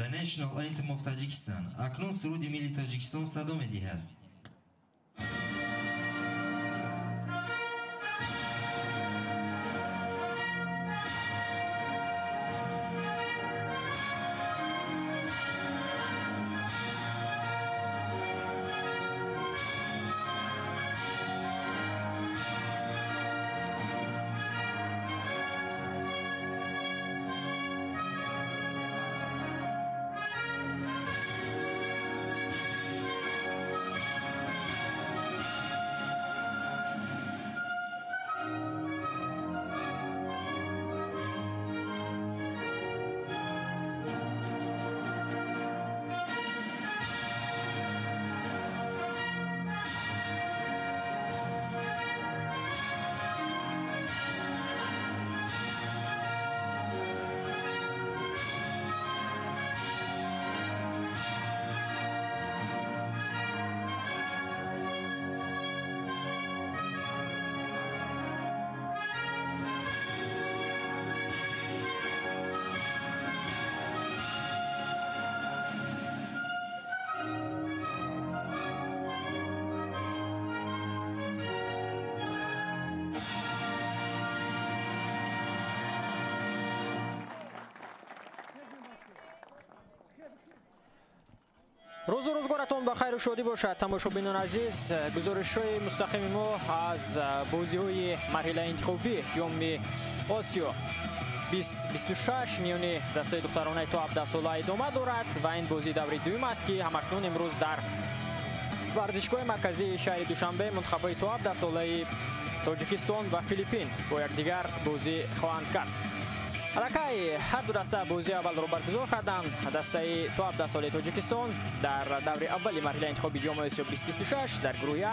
The national anthem of Tajikistan. اکنون سرود ملی تاجیکستان صدا می‌دهد. روز و روزگارتون بخیر و شادی باشد تماشابینان عزیز. گزارش‌های مستقیم ما از بازی‌های مرحله انتخابی جام آسیا 2026 میان دسته دخترانه تا 17 ساله ادامه دارد و این بازی دوره دوم است که همکنون امروز در ورزشگاه مرکزی شهر دوشنبه منتخب‌های تا 17 ساله تاجیکستان و فیلیپین با یکدیگر بازی خواهند کرد. الکی هر دو دسته بازی اول را برگزار کردند. دسته تا 17 ساله تاجیکستان در دوره اول مرحله انتخابی جام آسیا 2026 در گروه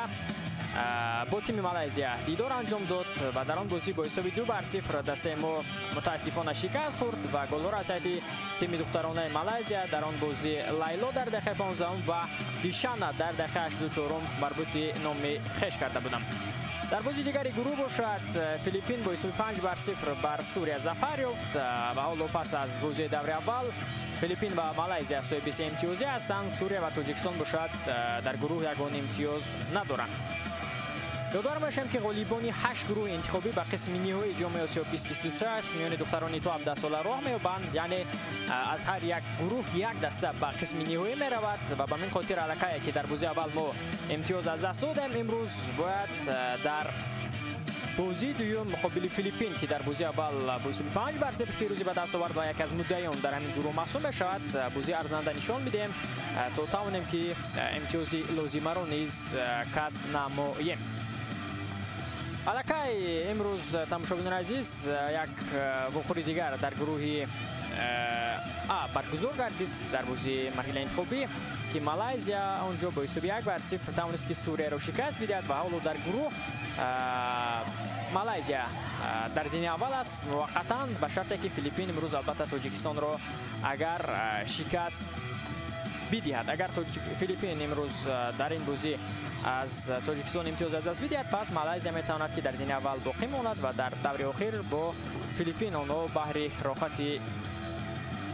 با تیم مالزیا دیدار انجام داد و در آن بازی با حساب 2-0 دسته ما متاسفانه شکست خورد و گل‌ها را از تیم دخترانه مالزیا در آن بازی لیلا در دقیقه 15 و دیشانا در دقیقه 84 مربوط نام خویش کرده بودند. در بازی دیگری گروه باشد فیلیپین با حساب 5-0 بر سوریه ظفر یافت و حالا پس از بازی دوره اول فیلیپین و مالزیا صاحب 3 امتیازی هستند. سوریه و تاجیکستان باشد در گروه یگان امتیاز ندارند. یادآور باشم که غالیبان 8 گروه انتخابی به قسم نهایی جام آسیا 2026 میان دختران تا 17 ساله راه می‌یابند. یعنی از هر یک گروه یک دسته به قسم نهایی می‌رود و به این خاطر الکی که در بازی اول ما امتیاز از دست دادیم امروز باید در بازی دوم مقابل فیلیپین که در بازی اول با 5-0 پیروزی به دست آورد و یک از مدعیان در همین گروه محسوب می‌شود بازی ارزنده نشان میدیم تا توانیم که امتیاز لازمه را نیز کسب نماییم. الکی امروز تماشابینان عزیز یک وقوع دیگر در گروه آ برگزار گردید در بازی مرحله انتخابی که مالزیا آنجا با حساب 1-0 توانست که سوریه را شکست بدهد و حالا در گروه مالزیا در زمین اول است موقتا به شرطی که فیلیپین امروز البته تاجیکستان را اگر شکست بدهد. اگر فیلیپین امروز در این بازی از تاجیکستان امتیاز از دست بدهد پس مالزیا میتواند که در زمین اول باقی ماند و در دوره اخیر با فیلیپین آنها بهر راحت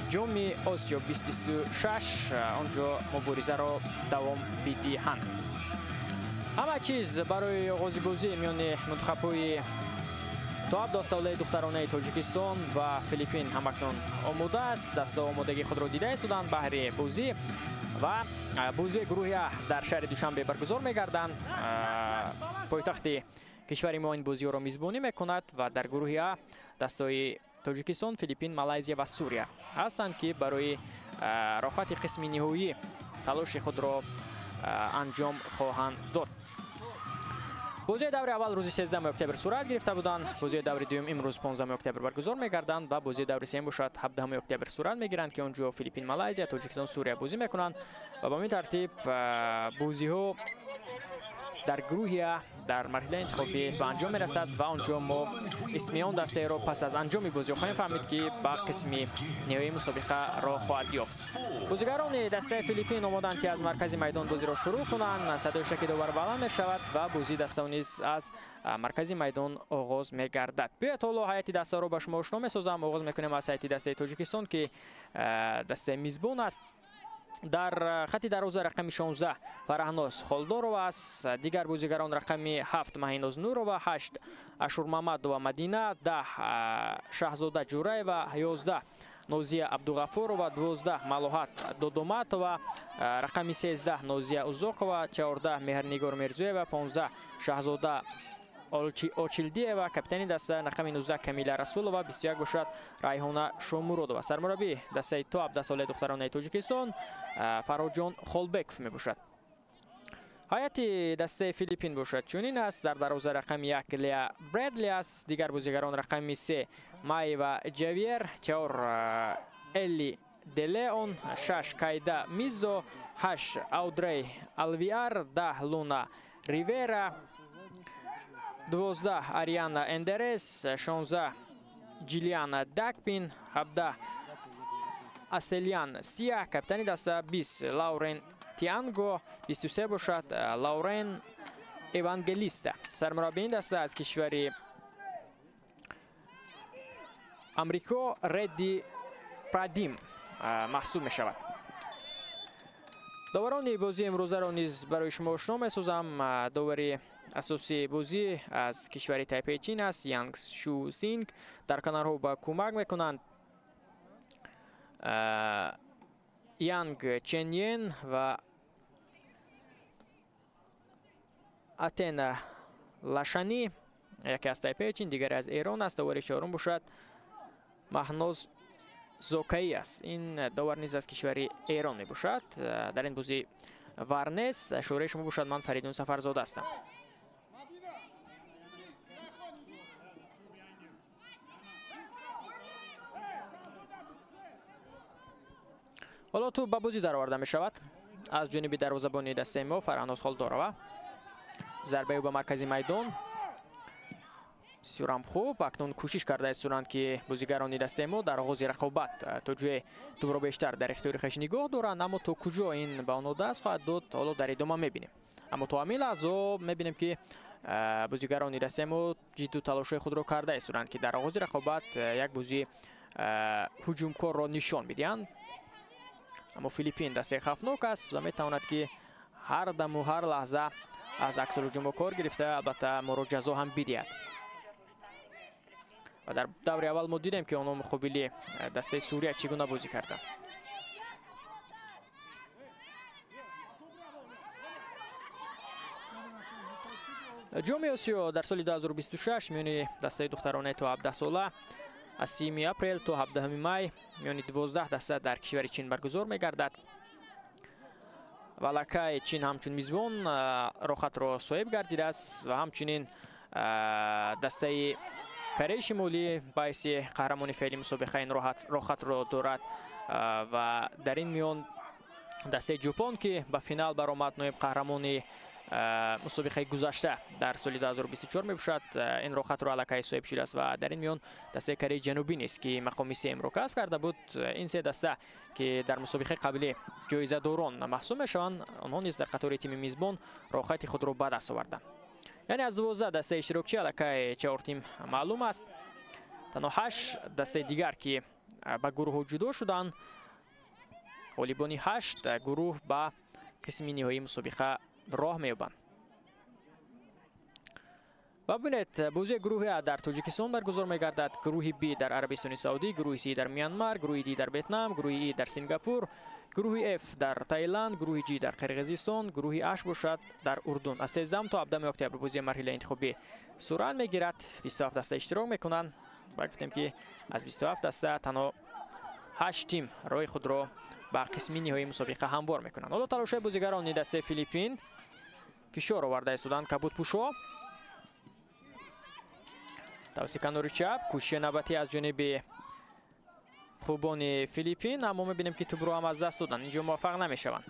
جام آسیا 2026 آنجا مبارزه را دوام بدهند. همه چیز برای آغاز بازی میان منتخب‌های تا 17 ساله دخترانه تاجیکستان و فیلیپین همکنون آماده است. دسته آمادگی خود را دیده ایستادند بهر بازی و بازی گروهی در شهر دوشنبه برگزار می‌گردند. پایتخت کشور ما این بازی را میزبانی می‌کند و در گروهی دسته‌های تاجیکستان، فیلیپین، مالزیا و سوریه هستند که برای راحت قسم نهایی تلاش خود را انجام خواهند داد. بازی دوره اول روز 13 اکتبر صورت گرفته بودند. بازی دوره دوم امروز 15 اکتبر برگزار می‌گردند و بازی دوره سوم باشد 17 اکتبر صورت می‌گیرند که اونجا فیلیپین، مالزیا، تاجیکستان، سوریه بازی می‌کنند و با این ترتیب بازی‌ها در گروه در مرحله انتخابی به انجام میرسد و آنجا ما اسمیان دسته را پس از انجام بازی خواهیم فهمید که به قسم نهایی مسابقه را خواهد یافت. بازیگران دسته فیلیپین آمادند که از مرکز میدان بازی را شروع کنند. صدای شکی داور بلند میشود و بازی دسته نیز از مرکز میدان آغاز میگردد. بیایید حالا هیئت دسته را به شما آشنا میسازم. آغاز میکنیم از هیئت دسته تاجیکستان که دسته میزبان است. در خط دروازه رقم 16 فرهناز خالدارو است. دیگر بازیگران رقم 7 مهیناز نورو، 8 اشور محمد و مدینه، 10 شهزاده جوره و 11 نوزیه عبدالغفور و 12 ملوحت دودومت و رقم 13 نوزیه ازوق و 14 مهرنگار مرزوی و 15 شهزاده اوچیلدیه و کپتانی دسته رقم 19 کمیلا رسول و 21 باشد ریحانه شومورود و سرمربی دسته تو 17 ساله دختران تاجیکستان فراجان خولبکف می باشد. هیئت دسته فیلیپین باشد چنین است. در دروازه رقم 1 لیا برادلی است. دیگر بازیگران رقم 3 مای و جاویر، 4 الی دلیون، 6 کایدا میزو، 8 اودری الویار، 10 لونا ریویرا، 12 آریانا اندرس، 16 جیلیانا داکپین، 17 اسلیان سیا، کپتانی دسته 20 لورن تیانگو، 23 باشد لورن ایوانگلیستا. سرمربی این دسته از کشور امریکا ردی پرادیم محسوب می شود. داوران بازی امروزه را نیز برای شما آشنا می‌سازم. داوری اساسی بازی از کشور تایپی چین است، یانگ شو سینگ. در کنارها با کمک میکنند یانگ چنین و اتنا لاشانی، یکی از تایپی چین، دیگر از ایران است. داوری چهارم باشد مهناز زوکایی است. این داور نیز از کشور ایران می باشد. در این بازی ورنس شوره شما باشد. من فریدون سفرزاده هستم. حالا تو به بازی در آورده می شود از جانب دروازه‌بان دسته ما فرهناز خالدارو. ضربه به مرکزی میدان بسیار هم خوب. اکنون کوشش کرده استورند که بازیگران دسته ما در آغاز رقابت توجه توپ را بیشتر در اختیار خویش نگاه دارند، اما تا کجا این به آنها دست خواهد داد حالا در ادامه میبینیم. اما تا همین لحظه میبینیم که بازیگران دسته ما جدی تلاش خود را کرده استورند که در آغاز رقابت یک بازی هجومکار را نشان بدهند. اما فیلیپین دسته خطرناک است و میتواند که هر دم و هر لحظه از عکس الهجوم کار گرفته البته ما را جزا هم بدهد. و در دور اول ما دیدیم که آنها مقابل دسته سوریه چگونه بازی کردند. جام آسیا در سال 2026 میان دسته دختران تا 17 ساله از 3 اپریل تا 17 می میان 12 دسته در کشور چین برگزار میگردد. ولکه چین همچون میزبان رخت را صاحب گردیده است و همچنین دسته کره شمالی باعث قهرمان فعلی مسابقه این رخت را دارد و در این میان دسته ژاپن که به فینال برآمد نایب قهرمان مسابقه گذشته در سال 2024 می باشد این رخت را علاقه صاحب شده است و در این میان دسته کره جنوبی نیست که مقام 3 را کسب کرده بود. این سه دسته که در مسابقه قبلی جایزه داران محسوب میشوند آنها نیز در قطار تیم میزبان رخت خود را به دست آوردند. یعنی از 12 دسته اشتراکچی علاقه 4 تیم معلوم است. تنها 8 دسته دیگر که به گروه جدا شدند غالبانی 8 گروه به قسم نهایی مسابقه راه می‌یابند. و ببینید بازی گروه در تاجیکستان برگزار می‌گردد. گروه بی در عربستان سعودی، گروه سی در میانمار، گروه دی در ویتنام، گروه ای در سنگاپور، گروه اف در تایلند، گروه جی در قرقیزستان، گروه اش باشد در اردن. از 13 تا 17 اکتبر بازی مرحله انتخابی صورت می‌گیرد. 27 دسته اشتراک می‌کنند. و گفتیم که از 27 دسته تنها 8 تیم راه خود را به قسم نهایی مسابقه هموار می‌کنند. حالا تلاش بازیگران دسته فیلیپین فشار آورده ایستادند. کبوت پوشو توسط کنار چپ کوشش نوبتی از جانب خوبان فیلیپین، اما می‌بینیم که توپ رو هم از دست دادن. اینجا موفق نمی‌شوند.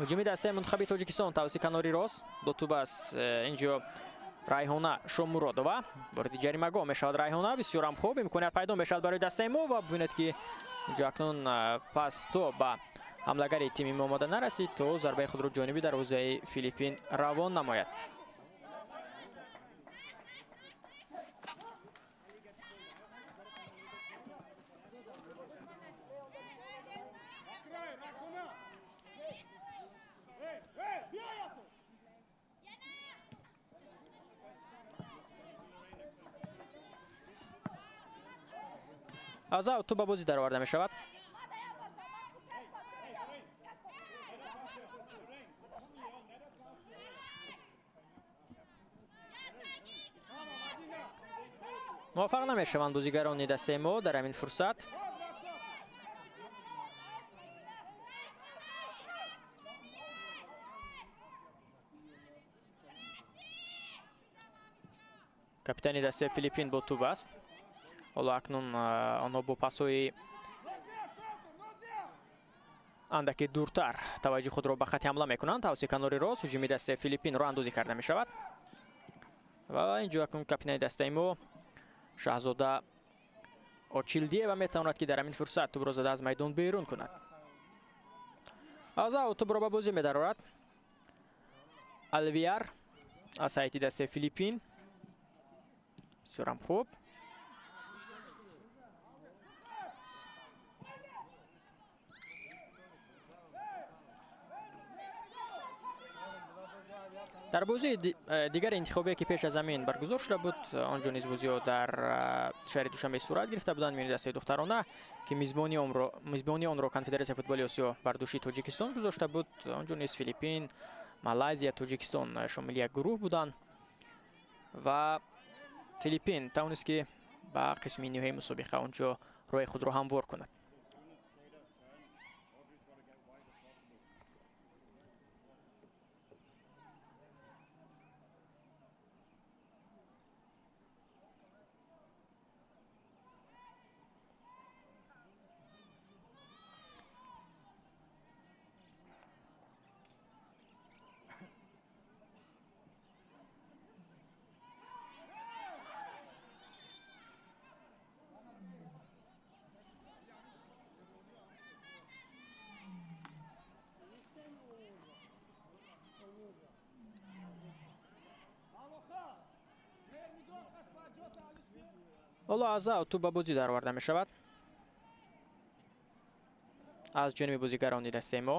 ҳуҷуми дастаи мунтахаби тоҷикистон тавассути канори рост бо тӯб аст инҷо райҳона шомуродова ворди ҷаримагоҳ мешавад. райҳона бисёр ҳам хуб имконият пайдо мешавад барои дастаи мо ва бибинед ки инҷо акнун пас то ба ҳамлагари тими мо омода нарасид то зарбаи худро ҷониби дарвозаи Филиппин равон намояд. аз аут то ба бозӣ дароварда мешавад. муваффақ намешаванд бозигарони дастаи мо дар ҳамин фурсат. капитани дастаи Филиппин бо тӯб аст. ҳоло акнун онҳо бо пасҳои андаке дуртар таваҷҷӯҳи худро ба хати ҳамла мекунанд. тавассути канори рост ҳуҷуми дастаи Филиппин роҳандозӣ карда мешавад. ва инҷо акнун капитани дастаи мо шаҳзода очилдиева метавонад ки дар ҳамин фурсат тӯбро зада аз майдон берун кунад. аз аут тӯбро ба бозӣ медарорад Алвияр аз ҳайати дастаи Филиппин. бисёр ҳам хуб. дар бозии дигари интихобие ки пеш аз ҳамин баргузор шуда буд, онҷо низ бозиҳо дар шаҳри душанбе сурат гирифта буданд. миёни дастаи духтарона ки мизбони онро конфедератсияи футболи осиё бар дӯши тоҷикистон гузошта буд. онҷо низ Филиппин, Малайзия, тоҷикистон шомили як гурӯҳ буданд ва Филиппин тавонист ки ба қисми ниҳояи мусобиқа онҷо роҳи худро ҳамвор кунад. ҳоло аз аут тӯб ба бозӣ дароварда мешавад аз ҷониби бозигарони дастаи мо.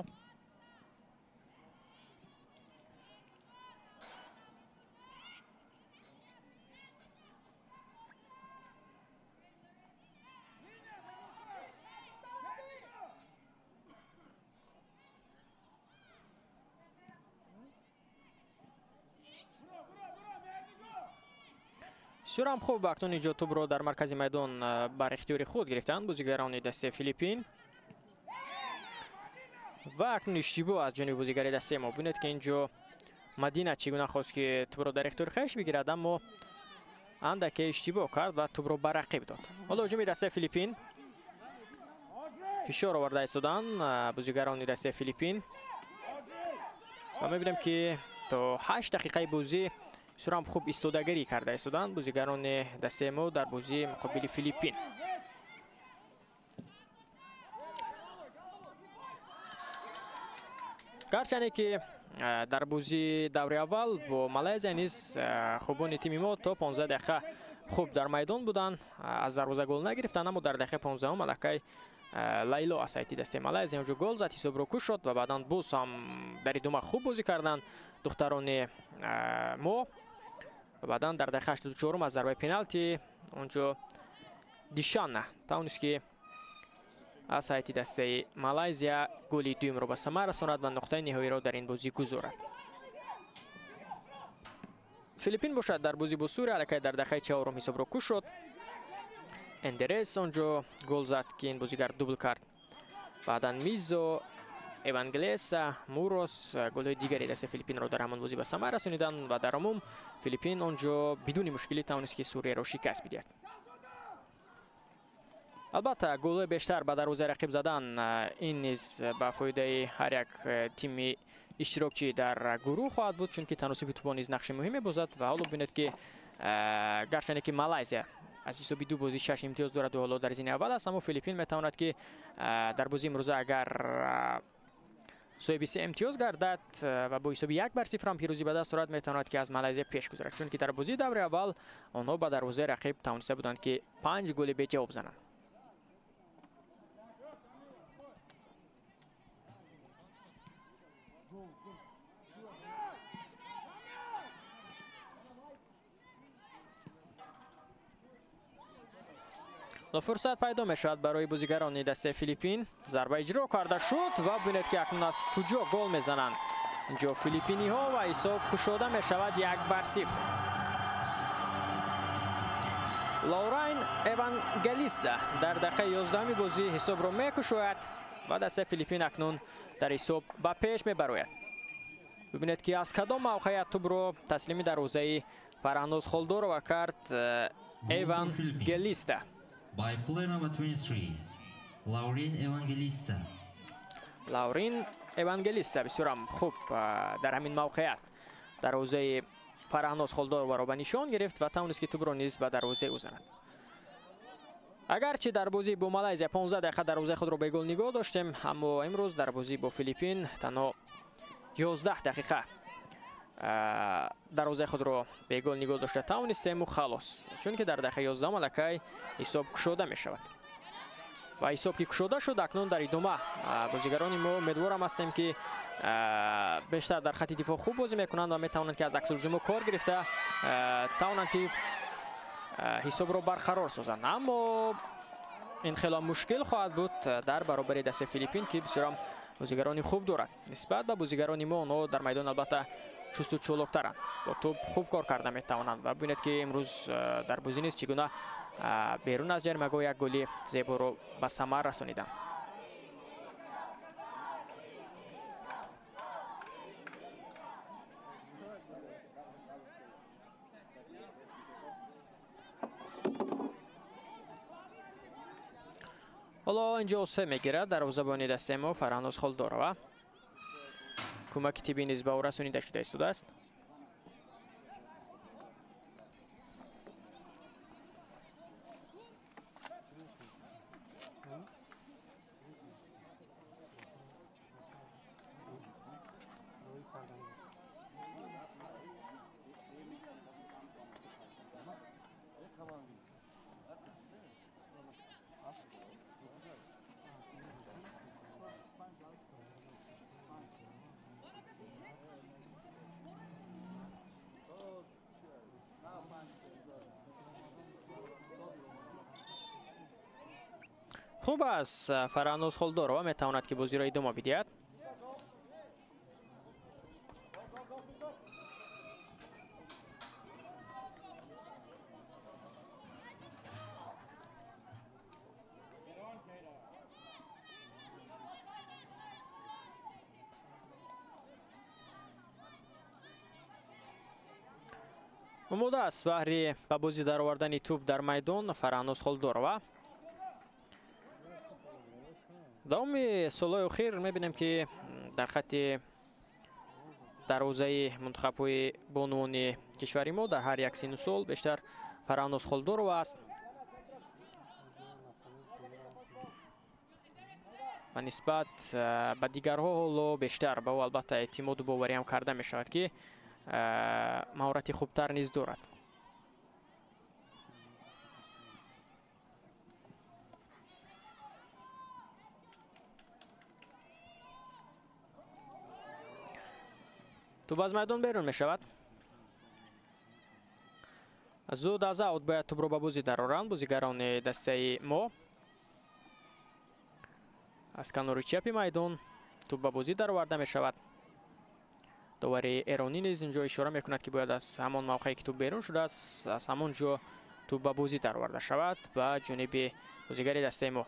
бисёр ҳам хуб акнун инҷо тӯбро дар маркази майдон бар ихтиёри худ гирифтанд бозигарони дастаи Филиппин. ва акнун иштибоҳ аз ҷониби бозигари дастаи мо. бинед ки инҷо Мадина чӣ гуна хост ки тӯбро дар ихтиёри хояш бигирад, аммо андаке иштибоҳ кард ва тӯбро ба рақиб дод. ҳоло ҳуҷуми дастаи Филиппин фишор оварда истоданд бозигарони дастаи Филиппин ва мебинем ки то 8 дақиқаи бозӣ бисёр ҳам хуб истодагарӣ карда истоданд бозигарони дастаи мо дар бозии муқобили Филиппин. гарчанде ки дар бозии даври аввал бо Малайзия низ хубони тими мо то 15 дақиқа хуб дар майдон буданд, аз дарвоза гол нагирифтанд, аммо дар дақиқаи 15 аллакай Лайло аз ҳайати дастаи Малайзия онҷо гол зад, ҳисобро куш шуд ва баъдан боз ҳам дар идома хуб бозӣ карданд духтарони мо. баъдан дар дақиқаи 84 аз зарбаи пеналти онҷо Дишана тавонист ки аз ҳайати дастаи Малайзия голи дуюмро ба сама расонад ва нуқтаи ниҳоиро дар ин бозӣ гузорад. Филиппин бошад дар бозӣ бо Сурия аллакай дар дақиқаи 4 ҳисобро куш шуд. Эндерес онҷо гол зад ки ин бозигар дубл кард. баъдан Мизо, Евангелеса, Мурос голҳои дигари дастаи Филиппинро дар ҳамон бозӣ ба сама расониданд ва дар умум Филиппин онҷо бидуни мушкилӣ тавонист ки Сурияро шикаст бидиҳад. البته گل بیشتر به دروازه رقیب زدن این نیز به فایده هر یک تیم اشتراکچی در گروه خواهد بود، چون که تناسب توپ نیز نقش مهمی بازد. و حالا ببینید که گرچه که مالایزیا از حساب 2 بازی 6 امتیاز دارد و حالا در زین اول است، اما فیلیپین میتواند که در بازی امروزه اگر صاحب 3 امتیاز گردد و با حساب 1-0 هم پیروزی به دست آورد، میتواند که از مالایزیا پیش گذرد، چون که در بازی دور اول آنها به دروازه رقیب توانسته بودند که 5 گل به جا بزنند. فرصت پیدا می شود برای بازیگران دسته فیلیپین. ضربه اجرا کرده شد و ببینید که اکنون از کجا گل میزنند اینجا فیلیپینی ها و حساب کشوده می شود 1-0. لاورین اوانگلیستا در دقیقه 11 بازی حساب را می کشوید و دسته فیلیپین اکنون در حساب به پیش می براید. ببینید که از کدام موقعیت توپ را تسلیم دروازه فرهناز خلدورова کرد اوانگلیستا. By player number 23, Laurin Evangelista. لاورین اوانگلیستا بسیار هم خوب در همین موقعیت دروازه فرهناز خلدورova را به نشان گرفت و توانست که توپ را نیز به دروازه بزند. اگرچه در بازی با مالایزیا 15 دقیقه دروازه خود را به گل نگاه داشتیم، اما امروز در بازی با فیلیپین تنها 11 دقیقه دروازه خود را به گل نگاه داشته توانستیم و خلاص، چون که در دقیقه 11 ملکه حساب کشوده می شود و حساب که کشوده شد اکنون در ادامه بازیگران ما امیدوارم هستیم که بیشتر در خط دفاع خوب بازی میکنند و میتوانند که از عکس الجمله کار گرفته توانند که حساب را برقرار سازند. اما این خیلی مشکل خواهد بود در برابر دست فیلیپین که بسیار هم بازیگران خوب دارد نسبت به بازیگران ما. آنها در میدان البته چست و چالاک‌ترند، با توپ خوب کار کرده میتوانند و ببینید که امروز در بازی نیست چگونه بیرون از جریمه‌گاه یک گلی زیبا رو به ثمر رسانیدند. حالا اینجا سه میگیرد دروازه‌بان دست ما فرهناز خلدورova. کمک تیبی نیز به او رسانیده شده است. خوب است فرهناز خلدورova میتواند که بازی را ادامه بدهد. آماده است برای به بازی در آوردن توپ در میدان فرهناز خلدورova. دوام سالهای اخیر میبینیم که در خط دروازه منتخب‌های بانوان کشوری ما در هر یک سن و سال بیشتر فرهناز خلدورova است و نسبت به دیگرها حالا بیشتر به او البته اعتماد و باوری هم کرده می شود که مهارت خوبتر نیز دارد. توپ از میدان بیرون می شود. زود از اوت باید توپ را به بازی درآورند بازیگران دسته ما. از کنار چپ میدان توپ به بازی درآورده می شود. داور ایرانی نیز اینجا اشاره می کند که باید از همان موقعی که توپ بیرون شده است از همان جا توپ به بازی درآورده شود به جانب بازیگر دسته ما.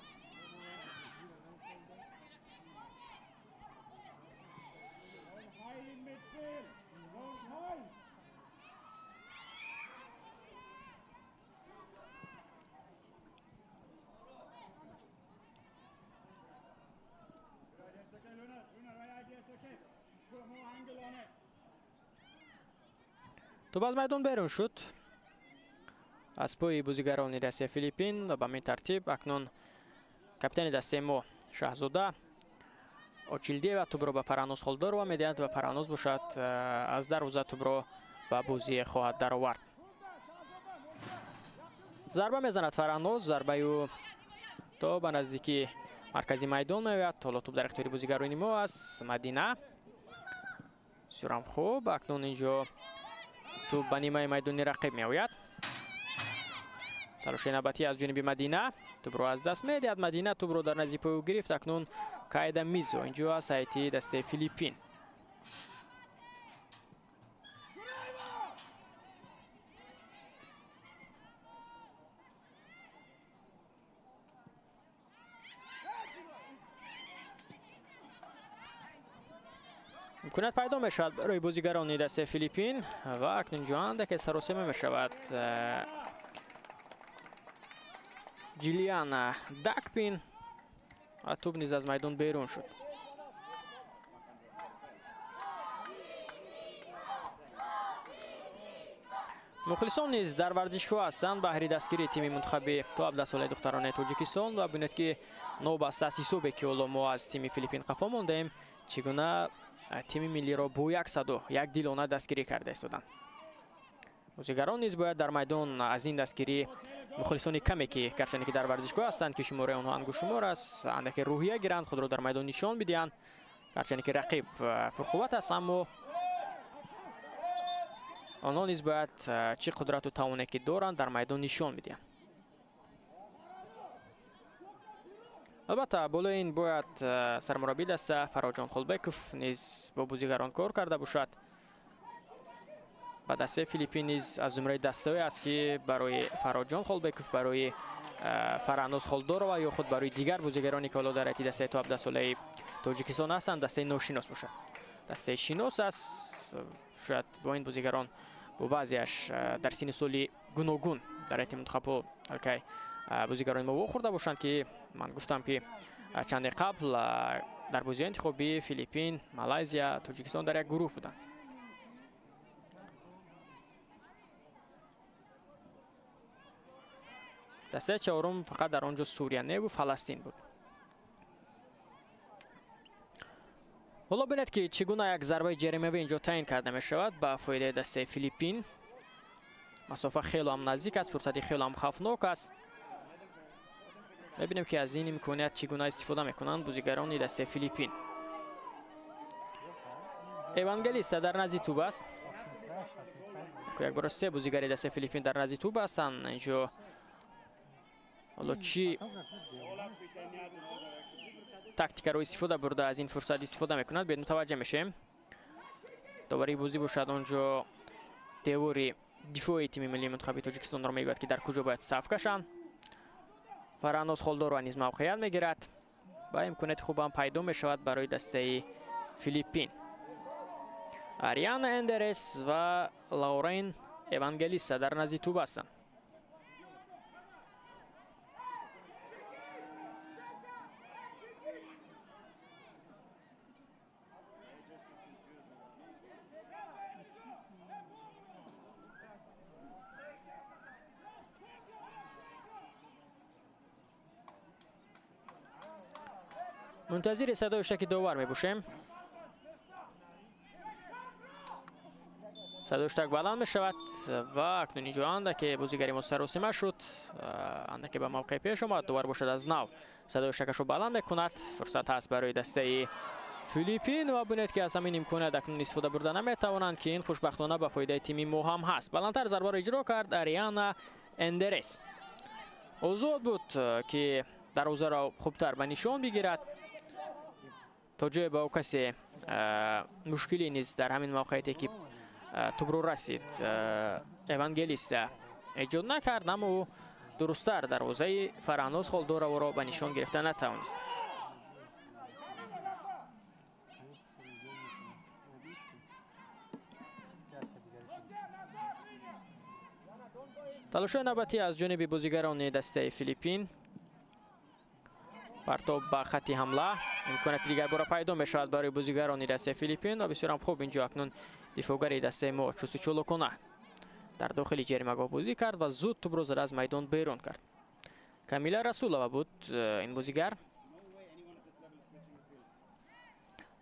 توپ از میدان بیرون شد از پای بازیگران دسته فیلیپین و به این ترتیب اکنون کاپیتان دسته ما شاهزاده آچیلدی و توپ را به فرانوز خالدار و میدهد و فرانوز باشد از دروازه توپ را به بازی خواهد درآورد. ضربه میزند فرانوز، ضربه او تا به نزدیکی مرکزی میدان میآید. حالا توپ در اختیار بازیگران ما است. مدینه بسیار خوب، اکنون اینجا توپ به نیمه میدان رقیب میآید. تلاش نوبتی از جانب مدینه، توپ را از دست میدهد. مدینه توپ را در نزدیک پای او گرفت. اکنون قاید میزو اینجا از هیئت دسته فیلیپین. امکانات پیدا می شود برای بازیگران دسته فیلیپین و اکنون جوانده که سراسیمه می شود. جیلیان دکپین و توپ نیز از میدان بیرون شد. مخلصان نیز در ورزشگاه هستند بهر دستگیری تیم منتخب تا 17 ساله دختران تاجیکستان و ببینید که نوبسته حسابی که ما از تیم فیلیپین قفا ماندیم چگونه تیم ملی را با 101 دیلانه دستگیری کرده استودند. بازیگران نیز باید در میدان از این دستگیری مخلصان کمی که گرچه که در ورزشگاه هستند که شماره آنها انگشت شمار است اندک روحیه گیرند خود را در میدان نشان بدهند گرچه که رقیب پرقوت است اما آنها نیز باید چه قدرت و توانی که دارند در میدان نشان بدهند. البته بالای این باید سرمربی دسته فراجان خلبکوف نیز با بازیگران کار کرده باشد. با دسته فیلیپین نیز از زمره دسته‌ای است که برای فراجان خلبکوف، برای فرانوز خالدار و یا خود برای دیگر بازیگرانی که حالا در هیئت دسته تا 17 ساله تاجیکستان هستند دسته ناشناس باشد. دسته شناس است، شاید با این بازیگران با بعضیش در سن سالی گوناگون در هیئت منتخب الکی بازیگران ما خورده باشند که من گفتم که چند قبل در بازی انتخابی فیلیپین، مالزیا، تاجیکستان در یک گروه بودند. دسته چهارم فقط در آنجا سوریه و فلسطین بود. حالا ببینید که چگونه یک ضربه جریمه‌ای اینجا تعیین کرده می شود به فایده دسته فیلیپین. مسافت خیلی هم نزدیک است، فرصتی خیلی هم خوفناک است. ببینیم که از این امکانیت چگونه استفاده میکنند بازیگران دسته فیلیپین. ایوانگلیستا در نزدیک توپ است. یک بار سه بازیگر دسته فیلیپین در نزدیک توپ هستند. اینجا حالا چی تاکتیک رو استفاده برده از این فرصت استفاده میکند به متوجه میشیم. دوباره بازی باشد اونجا دیواری دفاعی تیم ملی منتخب تاجیکستان را میگوید که در کجا باید صف کشند. فرانوز خالدار و نیز موقعیت میگیرد و امکانات خوب هم پیدا میشود برای دسته فیلیپین. آریانا اندرس و لورین ایوانگلیستا در نزدیک توپ هستند. منتظر صدای اشتراک داور می باشیم. صدای اشتراک بلند می شود و اکنون اینجا انده که بازیگری ما سراسیمه شد، انده که به موقع پیش آمد داور باشد از نو صدای اشتراکش رو بلند میکند. فرصت هست برای دسته فیلیپین و ببینید که از همین امکانات اکنون استفاده برده نمیتوانند که این خوشبختانه به فایده تیم ما هم هست. بلندتر ضربه را اجرا کرد آریانا اندرس. آزاد بود که دروازه را خوبتر به نشان بگیرد تا جای با کسی مشکلی نیست در همین موقعیتی که توپ رو رسید ایوانگلیستا ایجاد نکرد اما درستتر دروازه فرانوز خالدار را به نشان گرفتن نتوانست. تلاش نوبتی از جانب بازیگران دسته فیلیپین. پرتاب به خط حمله، امکانات دیگر برای پیدا میشود برای بازیگران دسته فیلیپین و بسیار خوب اینجا اکنون دفاعگر دسته ما جستجو کنه. در داخل جریمه‌گاه بازی کرد و زود توپ را زد از میدان بیرون کرد. کامیلا رسولووا بود این بازیگر.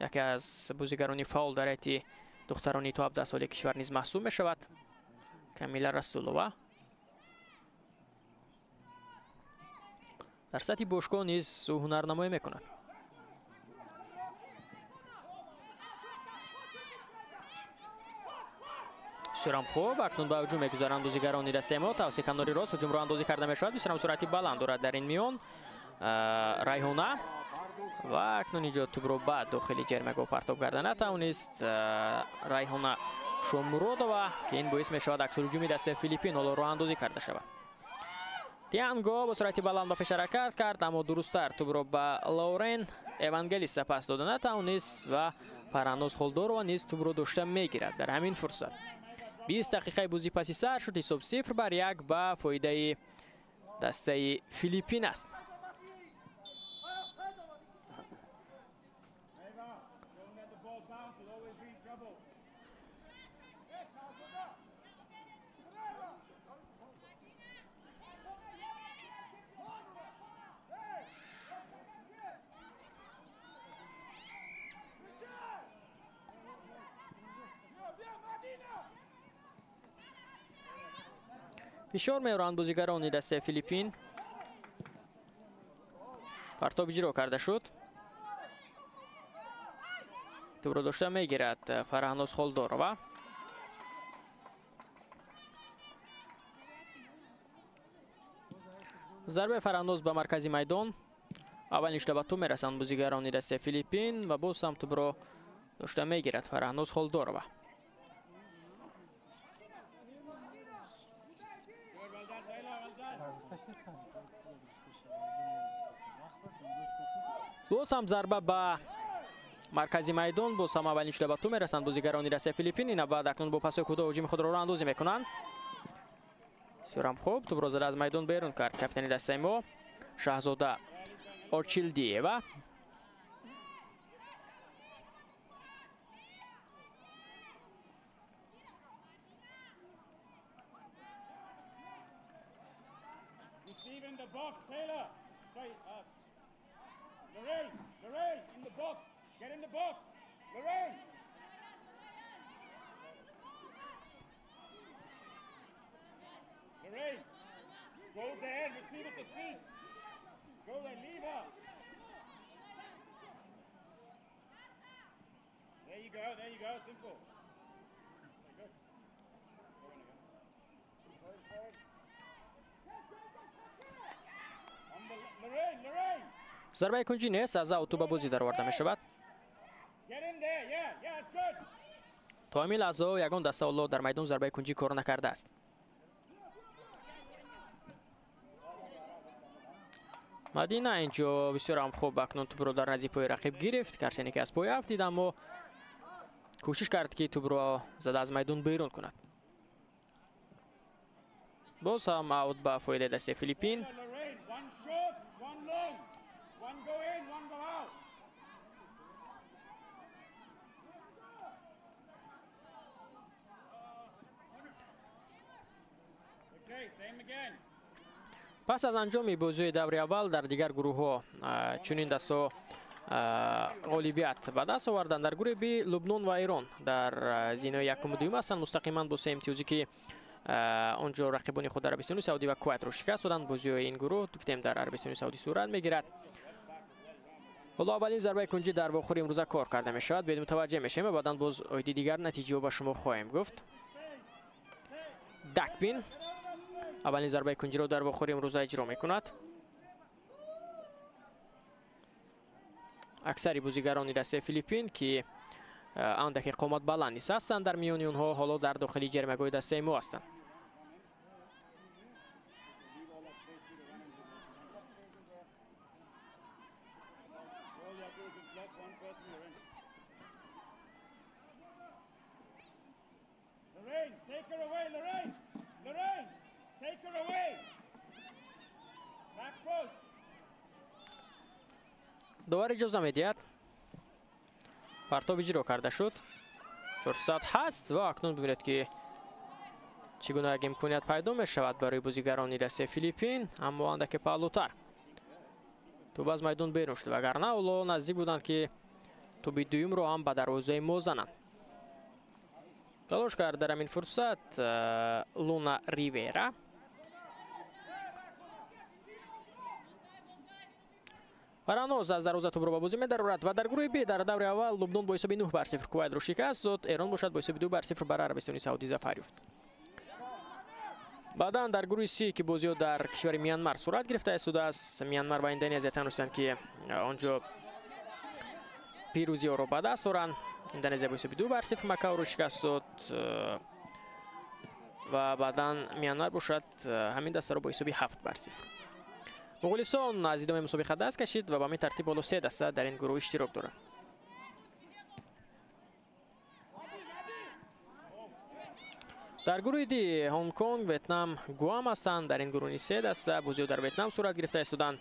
یکی از بازیگران فاول در حیط دخترانی تا 17 ساله کشور نیز محسوب می شود. کامیلا رسولووا در سطح باشگاه نیز هنرنمایی می کند. بسیار خوب، اکنون به هجوم میگذارند بازیگران دسته ما. توسط کناری راست هجوم را اندازی کرده می شود. بسیار سرعت بلند دارد در این میان ریحانه و اکنون اینجا توپ را بعد داخل جریمه‌گاه پرتاب کرده نتوانست ریحانه شومورودووا که این باعث می شود عکس الهجومی دسته فیلیپین حالا راه اندازی کرده شود. تیانگو با سرعت بلند به پیش حرکت کرد اما درست‌تر توپ را به لورن اوانگلیس پاس داده نتوانست و پرانوس خولدوروا نیز توپ را داشته میگیرد. در همین فرصت 20 دقیقه بازی پسی سر شد. حساب 0-1 به فایده دسته فیلیپین است. فشار می‌آورند بازیگران دسته فیلیپین. پرتاب اجرا کرده شد. توپ را داشته میگیرد فرهناز خولدوروا. ضربه فرهناز به مرکزی میدان. اولین اشتباه تو میرسند بازیگران دسته فیلیپین و باز هم توپ را داشته میگیرد فرهناز خولدوروا. باز هم ضربه به مرکزی میدان. باز هم اولین اشتباه تو میرسند بازیگران دسته فیلیپین. این بعد اکنون با پاس کوتاه هجوم خود را راه اندازی میکنند. بسیار هم خوب توپ را زده از میدان بیرون کرد کاپیتان دسته ما شاهزاده آرچیلدیوا. Lorraine, in the box. Get in the box. Lorraine. Lorraine, go there, receive at the feet. Go there, leave her. There you go, simple. Very good. Lorraine. ضربه کنجی نیست از اوتو به بازی در آورده می شود. تا همین لحظه یگان دسته الله در میدان ضربه کنجی کار نکرده است. مدینه اینجا بسیار هم خوب اکنون توپ را در نزدیک پای رقیب گرفت. گرچه که از پای افتید اما کوشش کرد که توپ را زده از میدان بیرون کند. باز هم اوت به فایده دسته فیلیپین. پس از انجام بازی دور اول در دیگر گروه ها چنین دستا غالبیت به دست آوردند. در گروه بی لبنان و ایران در زینه یکم و دوم هستند مستقیما با 3 امتیازی که آنجا رقیبان خود در عربستان سعودی و کویت را شکست دادند. بازی این گروه دو تیم در عربستان سعودی صورت میگیرد. حالا اولین ضربه کنجی در واخور امروزه کار کرده می شود. بدون متوجه میشیم و بعدا باز ایده دیگر نتیجه به شما خواهیم گفت. دکبین اولین ضربه کنجی را در واخور امروزه اجرا می کند. اکثری بازیگران دسته فیلیپین که اندک قامت بلند نیست هستند در میان اونها حالا در داخلی جریمه‌گاه دسته ما هستند. داور اجازه میدهد. پرتاب اجرا کرده شد. فرصت هست و اکنون ببینید که چی گونه یک امکانیت پیدا می شود برای بازیگرانی دسته فیلیپین، اما اندک پهلوتر توپ از میدان بیرون شد، وگرنه اولا نزدیک بودند که توپ دوم رو هم به دروازه ما زنند. تلاش کرد در همین فرصت لونا ریویرا. فرانوز از دروازه توپ رو به بازی می‌دارد و در گروه بی در دور اول لبنان با حساب 9-0 کویت رو شکست داد. ایران باشد با حساب 2-0 بر عربستان سعودی ظفر یافت. بعدا در گروه سی که بازی در کشور میانمار صورت گرفته است، میانمار و اندونزیا تونستند که آنجا پیروزی رو به دست آورند. اندونزیا با حساب 2-0 مکاو رو شکست داد و بعدا میانمار باشد همین دسته رو با حساب 7-0. مغولستان از ادامه مسابقه دست کشید و به همین ترتیب بالا 3 دسته در این گروه اشتراک دارند. در گروه دی هنگ کنگ، ویتنام، گوام هستند. در این گروه 3 دسته بازی در ویتنام صورت گرفته استودند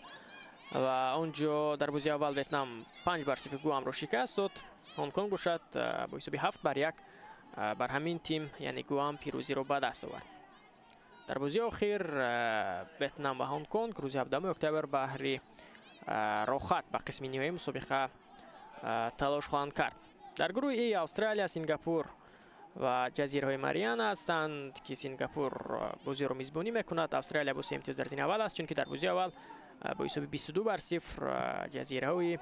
و اونجا در بازی اول ویتنام 5-0 گوام را شکست داد. هنگ کنگ باشد با حساب 7-1 بر همین تیم یعنی گوام پیروزی را به دست آورد. در بازی اخیر ویتنام و هنگ کنگ روز 17 اکتبر بهر راحت به قسم نیمه مسابقه تلاش خواهند کرد. در گروه ای استرالیا، سینگاپور و جزیره های ماریانا هستند که سینگاپور بازی رو میزبانی میکند. استرالیا با 3 امتیاز در زین اول است، چون که در بازی اول با حساب 22-0 جزیره های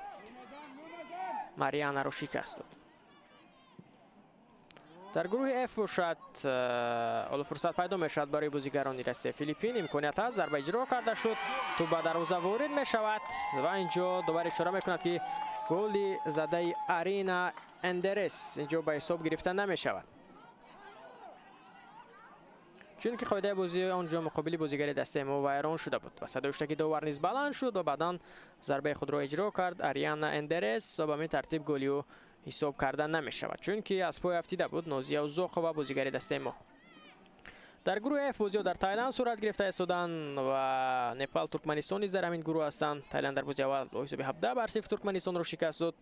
ماریانا رو شکست داد. در گروه اف باشد اول فرصت پیدا میشد برای بازیگرانی دسته فیلیپین. امکانیت است، ضربه اجرا کرده شد، تو به دروازه وارد می شود و اینجا دوباره اشاره میکند که گلی زده ارینا اندرس اینجا به حساب گرفته نمی شود، چون که قاعده بازی آنجا مقابل بازیگر دسته ما ویران شده بود و صدای اشتکی داور نیز بلند شد و بعدا ضربه خود را اجرا کرد اریانا اندرس و به همین ترتیب گلیو حساب کردن نمی شود، چون که از پای افتیده بود نازیه و زوخ و بازیگر دسته ما. در گروه اف بازی در تایلند صورت گرفته استودند و نپال، ترکمنستان نیز در همین گروه هستند. تایلند در بازی اول با حساب 17-0 ترکمنستان را شکست داد،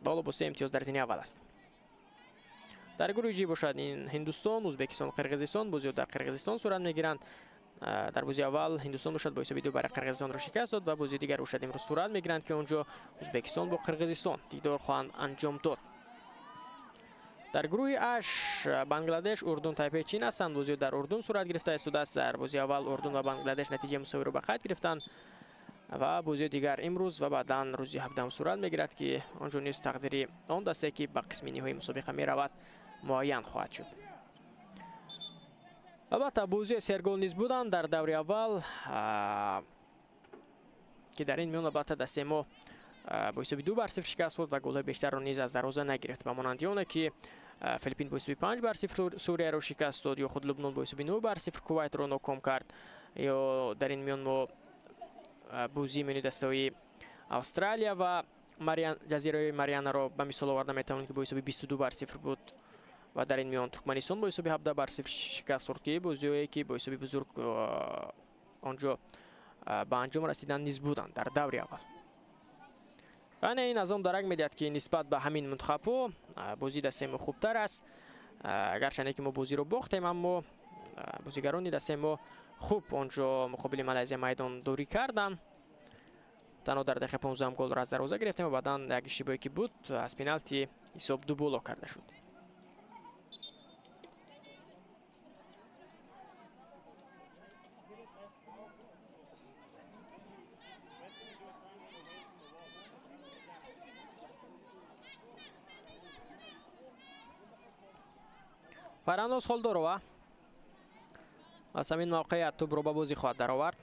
بالا با 3 امتیاز در زین اول است. در گروه جی باشد این هندوستان، ازبکستان، قرقیزستان بازی در قرقیزستان صورت میگیرند. در بازی اول هندوستان باشد با حساب 2 برای قرقیزستان را شکست داد و بازی دیگر باشد امروز صورت میگیرند که اونجا ازبکستان با قرقیزستان دیدار خواهند انجام داد. در گروه اش بنگلادش، اردن، تایپی، چین هستند. بازی در اردن صورت گرفته است. در بازی اول اردن و بنگلادش نتیجه مساوی را به خط گرفتند و بازی دیگر امروز و بعدا روز 17 صورت میگیرد که آنجا نیز تقدیری آن دسته که به قسم نهایی مسابقه میرود معین خواهد شد. البته بازی سرگل نیز بودند در دور اول که در این میان البته دسته ما با حساب 2-0 شکست خورد و گل‌های بیشتر را نیز از دروازه نگرفت، به مانند آن که فیلیپین با حساب 5-0 سوریه را شکست داد یا خود لبنان با حساب 9-0 کویت را ناکام کرد، یا در این میان ما بازی میان دسته‌های استرالیا و جزیره ماریانا را به مثال آورده میتوانیم که با حساب 22-0 بود و در این میان ترکمنستان با حساب 17-0 شکست خورد که بازی‌هایی که با حساب بزرگ آنجا به انجام رسیدن نیز بودند در دور اول. و این از آن درک میدهد که نسبت به همین منتخب‌ها بازی دسته ما خوبتر است، اگرچه که ما بازی رو باختیم اما بازیگران دسته ما خوب آنجا مقابل مالزی میدان دوری کردند. تنها در دقیقه 15 گل را از دروازه گرفتیم و بعدا یک اشتباهی که بود از پنالتی حساب 2-2 کرده شد. فرانوز خالدوروا از همین موقعیت توپ رو به بازی خواهد درآورد.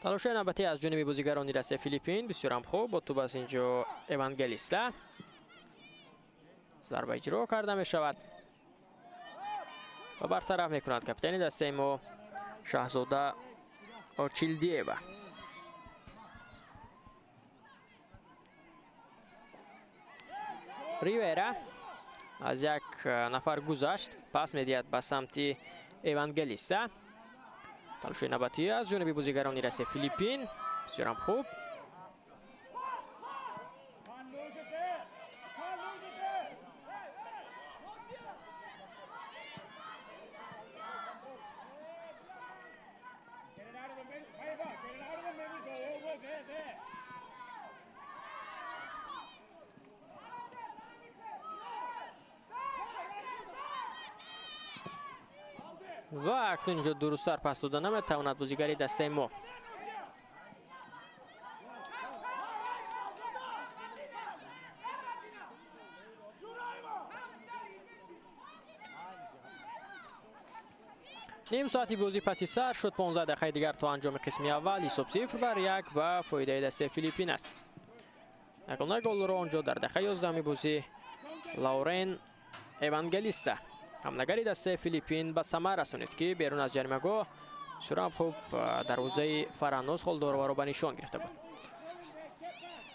تلاش نوبتی از جانب بازیگران دسته فیلیپین بسیار هم خوب. با توپ از اینجا اوانگلیستا ضربه اجرا کرده می شود و برطرف می کند کاپیتان دسته ما شاهزاده آرچیلدیوا. ریویرا از یک نفر گذشت، پاس میدهد به سمت ایوانگلیستا. تلاشی نوبتی از جانب بازیگران نیرس فیلیپین. بسیار هم خوب. و اکنون اینجا درست‌تر پاس دادن نمی‌تواند بازیگری دسته ما. نیم ساعتی بازی پسی سر شد. 15 دقیقه دیگر تا انجام قسم اول. حساب 0-1 به فایده دسته فیلیپین است. یگانه گل را آنجا در دقیقه 11 بازی لورن ایوانگلیستا حمله‌گری دسته فیلیپین به ثمر رسانید که بیرون از جریمه‌گاه بسیار خوب دروازه فرانوس خلداروا را به نشان گرفته بود.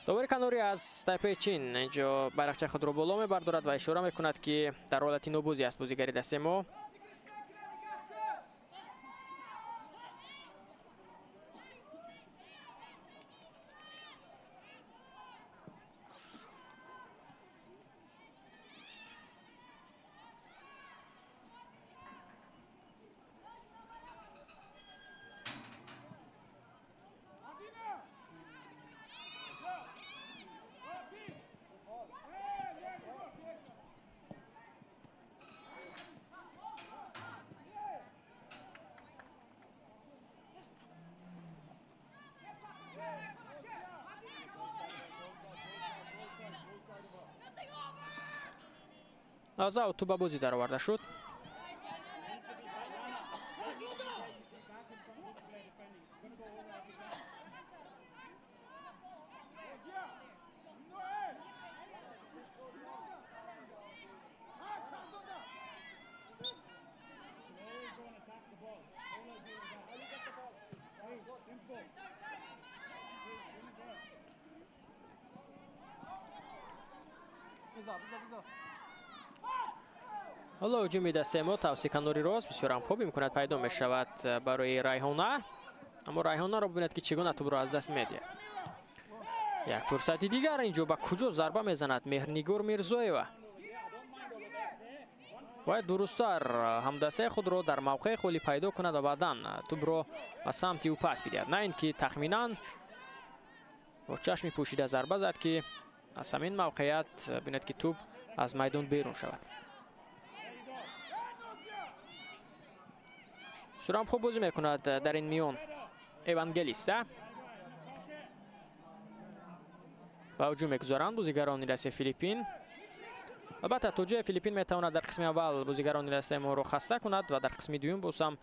داور کناری از تایپه چین اینجا بیرقچه خود را بالا می‌بردارد و اشاره می‌کند که در حالت نوبازی است بازیگری دسته ما. از اوت به بازی در آورده شد. حالا هجوم دسته ما توسط کناری راست بسیار هم خوب می‌کند پیدا می‌شود برای ریحانه، اما ریحانه را ببینید که چگونه توپ را از دست می‌دهد. یک فرصت دیگر اینجا به کجا ضربه می‌زند مهرنگار میرزایوا. باید درست‌تر همدسته خود را در موقع خالی پیدا کند و بعداً توپ را به سمت او پاس بدهد، نه اینکه تخمیناً با چشم پوشیده ضربه زد که از همین موقعیت ببینید که توپ از میدان بیرون شود. سرام خوب بازی میکند در این میان ایوانگلیستا. با هجوم میگذارند بازیگران نیرس فیلیپین. البته توجه فیلیپین میتواند در قسم اول بازیگران نیرس ما رو خسته کند و در قسم دوم بازم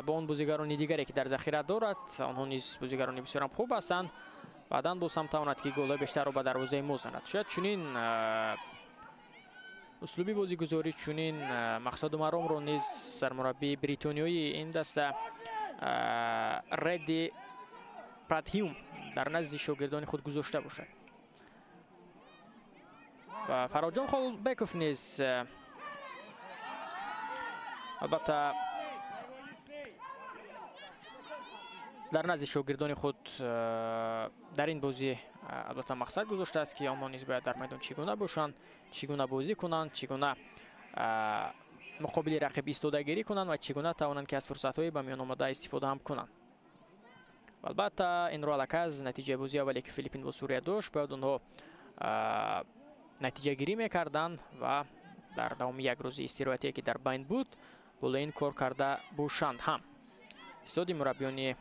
با اون بازیگران دیگری که در ذخیره دارد آنها نیز بازیگران بسیار خوب هستند. بعداً بازم تواند که گل بیشتر رو به دروازه ما زند. شاید چنین اسلوبی بازیگذاری چنین مقصد مرام رو نیز سرمربی بریتانیایی این دسته ردی پراتهیوم در نزد شاگردان خود گذاشته باشد. و فراجان خالبکوف نیز البته در نزد شاگردان خود در این بازی البته مقصد گذاشته است که آنها نیز باید در میدان چگونه باشند، چگونه بازی کنند، چگونه مقابل رقیب ایستادگیری کنند و چگونه توانند که از فرصت‌های به میان آمده استفاده هم کنند. البته این را علاوه از نتیجه بازی اولی که فیلیپین با سوریه داشت باید آنها نتیجه گیری میکردند و در دوام یک روز استراحتی که در بین بود بالا این کار کرده باشند هم. استادی مربیان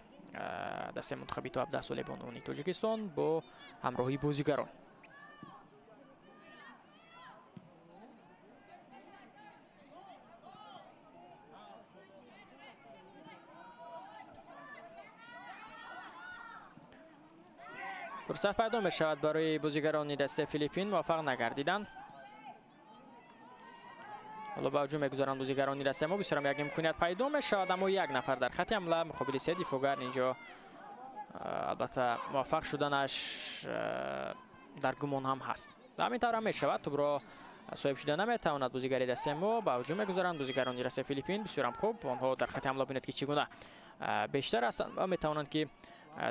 دسته منتخبی تا 17 ساله بانوانی تاجیکستان با همراهی بازیگران. فرصت پیدا می شود برای بازیگران دسته فیلیپین، موفق نگردیدند. حالا با هجوم میگذارند بازیگران دسته ما بسیار یک امکانیت پیدا می شود، اما یک نفر در خط حمله مقابل سه دفاعگر اینجا البته موفق شدنش در گمان هم هست. همین طور هم میشود توبرو صاحب شده نمیتواند بازیگری دست ما با هجوم میگذارند بازیگران رسه فیلیپین بسیار هم خوب آنها در خط حمله بینید که چگونه بیشتر هستند و میتوانند که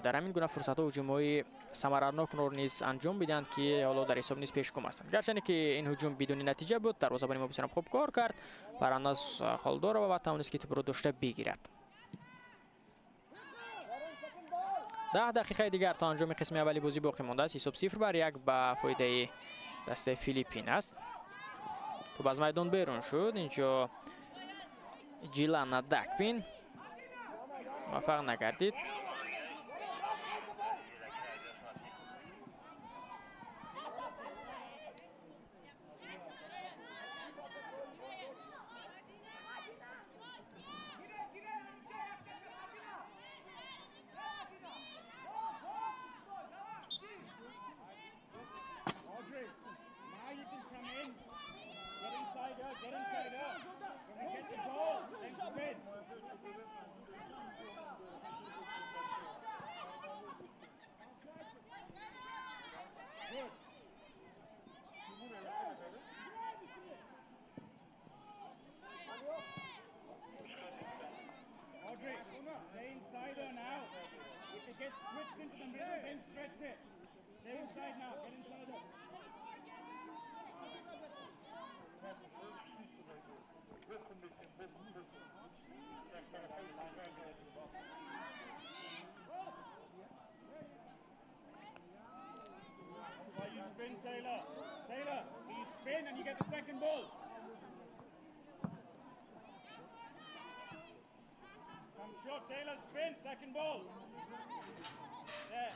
در همین گونه فرصت ها هجوم‌های ثمراناک رو نیز انجام بدهند که حالا در حساب نیز پیشگام هستند گرچه که این هجوم بدون نتیجه بود دروازه‌بان ما بسیار خوب کار کرد فراناز خالدور و توانست که توپ رو داشته بگیرد 10 دقیقه دیگر تا انجام قسم اولی بازی باقی مانده است حساب 0-1 به فایده دسته فیلیپین است توپ از میدان بیرون شد اینجا جیلانا دکپین موفق نگردید Taylor, Taylor, so you spin and you get the second ball. Come short, Taylor, spin, second ball. There.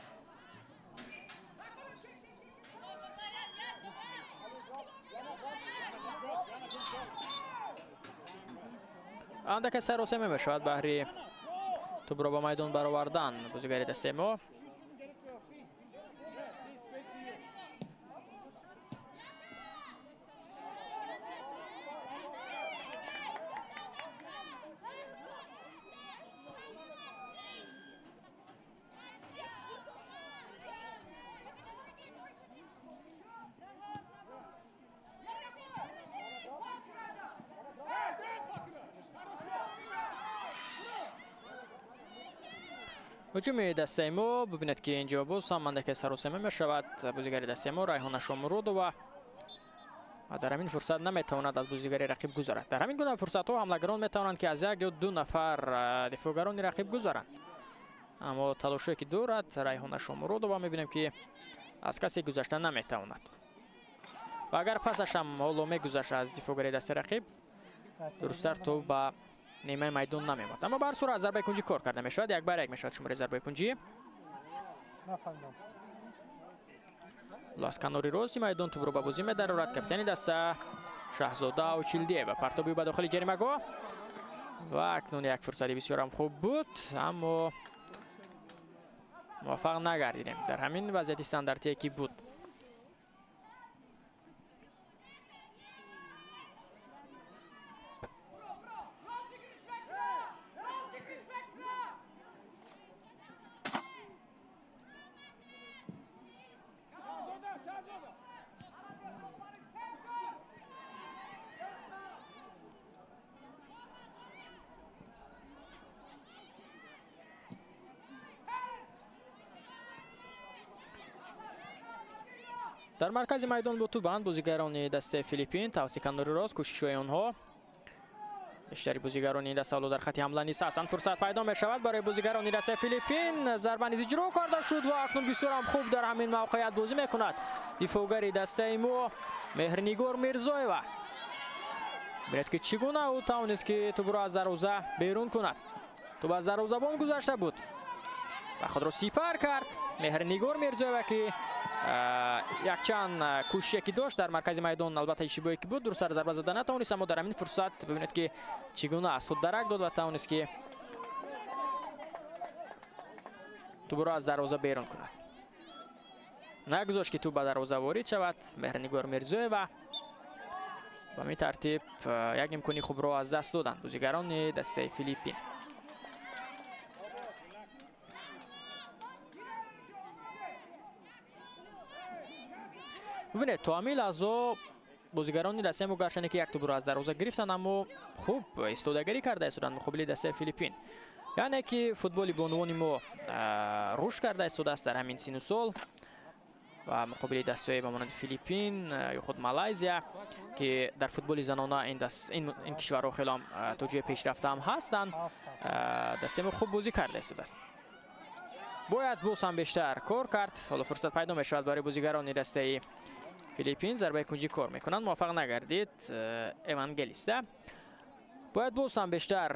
اندک سروسمه میشود بهری توپ را به میدان برآوردن بازیگری دست ما هجوم دسته ما ببینید که اینجا باز سامانده که سروسمه می شود بازیگری دسته ما ریحانه شامرودووا و در همین فرصت نمیتواند از بازیگری رقیب گذارد در همین گونه فرصت ها حملهگران میتوانند که از یک یا دو نفر دفاعگران رقیب گذارند اما تلاشی که دارد ریحانه شامرودووا میبینیم که از کسی گذشته نمیتواند و اگر پسش هم حالا میگذشت از دفاعگری دست رقیب درست‌تر تو با نیمه میدان نمیمد اما بر صورت ضربه کنجی کار کرده میشود یک بر یک میشود شماره ضربه کنجی لاسکانوری روسی میدان تو رو به بازی می‌دارد کاپیتان دسته شاهزاده و چیلدی و پرتابی به داخل جریمه گاه و اکنون یک فرصت بسیار هم خوب بود اما موفق نگردیدیم در همین وضعیت استانداردی که بود در مرکز میدان با توپند بازیگران دسته فیلیپین توسط کانوری راست کوشش‌های آنها بیشتری بازیگران دسته در خط حمله نیست هستند فرصت پیدا می شود برای بازیگران دسته فیلیپین ضربه نیز اجرا کرده شد و اکنون بسیار هم خوب در همین موقعیت بازی میکند دفاعگر دسته ما مهرنگار میرزایوا برید که چگونه او توانست که توپ را از دروازه بیرون کند توپ از دروازه‌بان گذشته بود و خود را سیپر کرد مهرنگار میرزایوا که یک چند کوششی که داشت در مرکز میدان البته اشتباهی که بود درست ضربه زدن نتوانست اما در همین فرصت ببینید که چگونه از خود درک داد و توانست که توپ را از دروازه بیرون کند نگذاشت که توپ به دروازه وارد شود مهرنگار میرزایوا به این ترتیب یک امکانی خوب را از دست دادند بازیگران دسته فیلیپین ببینید تا همین لحظه بازیگران دسته مگرشنه که یک توپ رو از دروازه گرفتن اما خوب ایستادگی کرده ایستادن مقابل دسته فیلیپین. یعنی که فوتبالی به عنوان ما رشد کرده ایستاده است در همین سن و سال و مقابل دسته به مانند فیلیپین یا خود مالایزیا که در فوتبال زنانه این کشورها خیلی توجه پیشرفته هم هستند. دسته ما خوب بازی کرده ایستاده است. باید باز هم بیشتر کار کرد. حالا فرصت پیدا می شود برای بازیگران دسته فیلیپین. ضربه کنجی کار میکنند، موفق نگردید ایوانگلیسته. باید باز هم بیشتر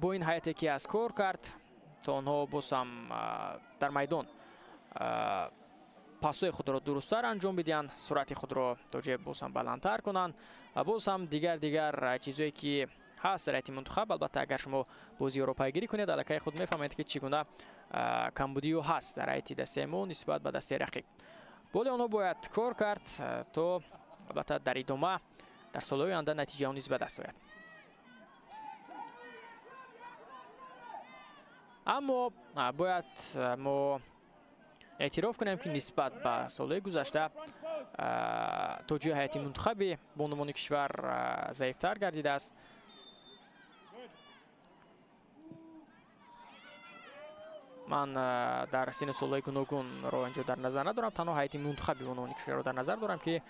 با این هیئتی که از کار کرد تا آنها باز هم در میدان پاسوی خود را درست‌تر انجام بدهند، سرعت خود را توجه باز هم بلندتر کنند و باز هم دیگر چیزایی که هست در منتخب. البته اگر شما بازی اروپایی گیری کنید الکی خود میفهمید که چگونه کمبودی هست در هیئت دسته ما نسبت به دسته رقیب. ولی آنها باید کار کرد تا البته در ادامه در سال‌های آینده نتیجه نیز به دست آید. اما باید ما اعتراف کنیم که نسبت به سال‌های گذشته توجه هیئت منتخب به عنوان کشور ضعیف‌تر گردیده است. من در سن سال‌های گوناگون را اینجا در نظر ندارم، تنها هیئت منتخب به عنوان کشور را در نظر دارم که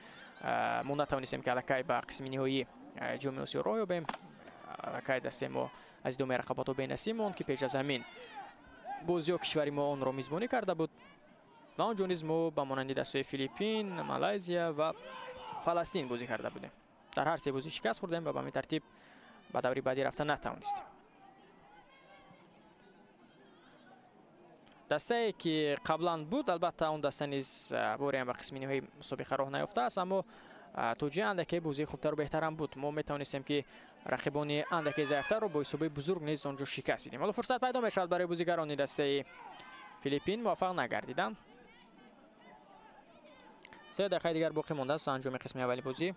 ما نتوانستیم که الکی به قسم نهایی جام آسیا راه یابیم. الکی دسته ما از ادامه رقابت‌ها بی‌نصیب ماند که پیش از همین بازی کشوری ما آن را میزبانی کرده بود و آنجا نیز ما به مانند دسته فیلیپین، مالایزیا و فلسطین بازی کرده بودیم. در هر سه بازی شکست خوردیم و به همین ترتیب به دوره بعدی رفتن نتوانستیم. دسته که قبلا بود البته اون دسته نیز باری هم به قسم نهایی مسابقه راه نیافته است، اما توجیه اندکی بازی خوبتر و بهتر هم بود. ما میتونستیم که رقیبان اندکی ضعیفتر رو با حساب بزرگ نیز اونجا شکست بدیم. حالا فرصت پیدا میشد برای بازیگران دسته فیلیپین، موفق نگردیدند. 3 دقیقه دیگر باقی مانده است تا انجام قسم اولی بازی.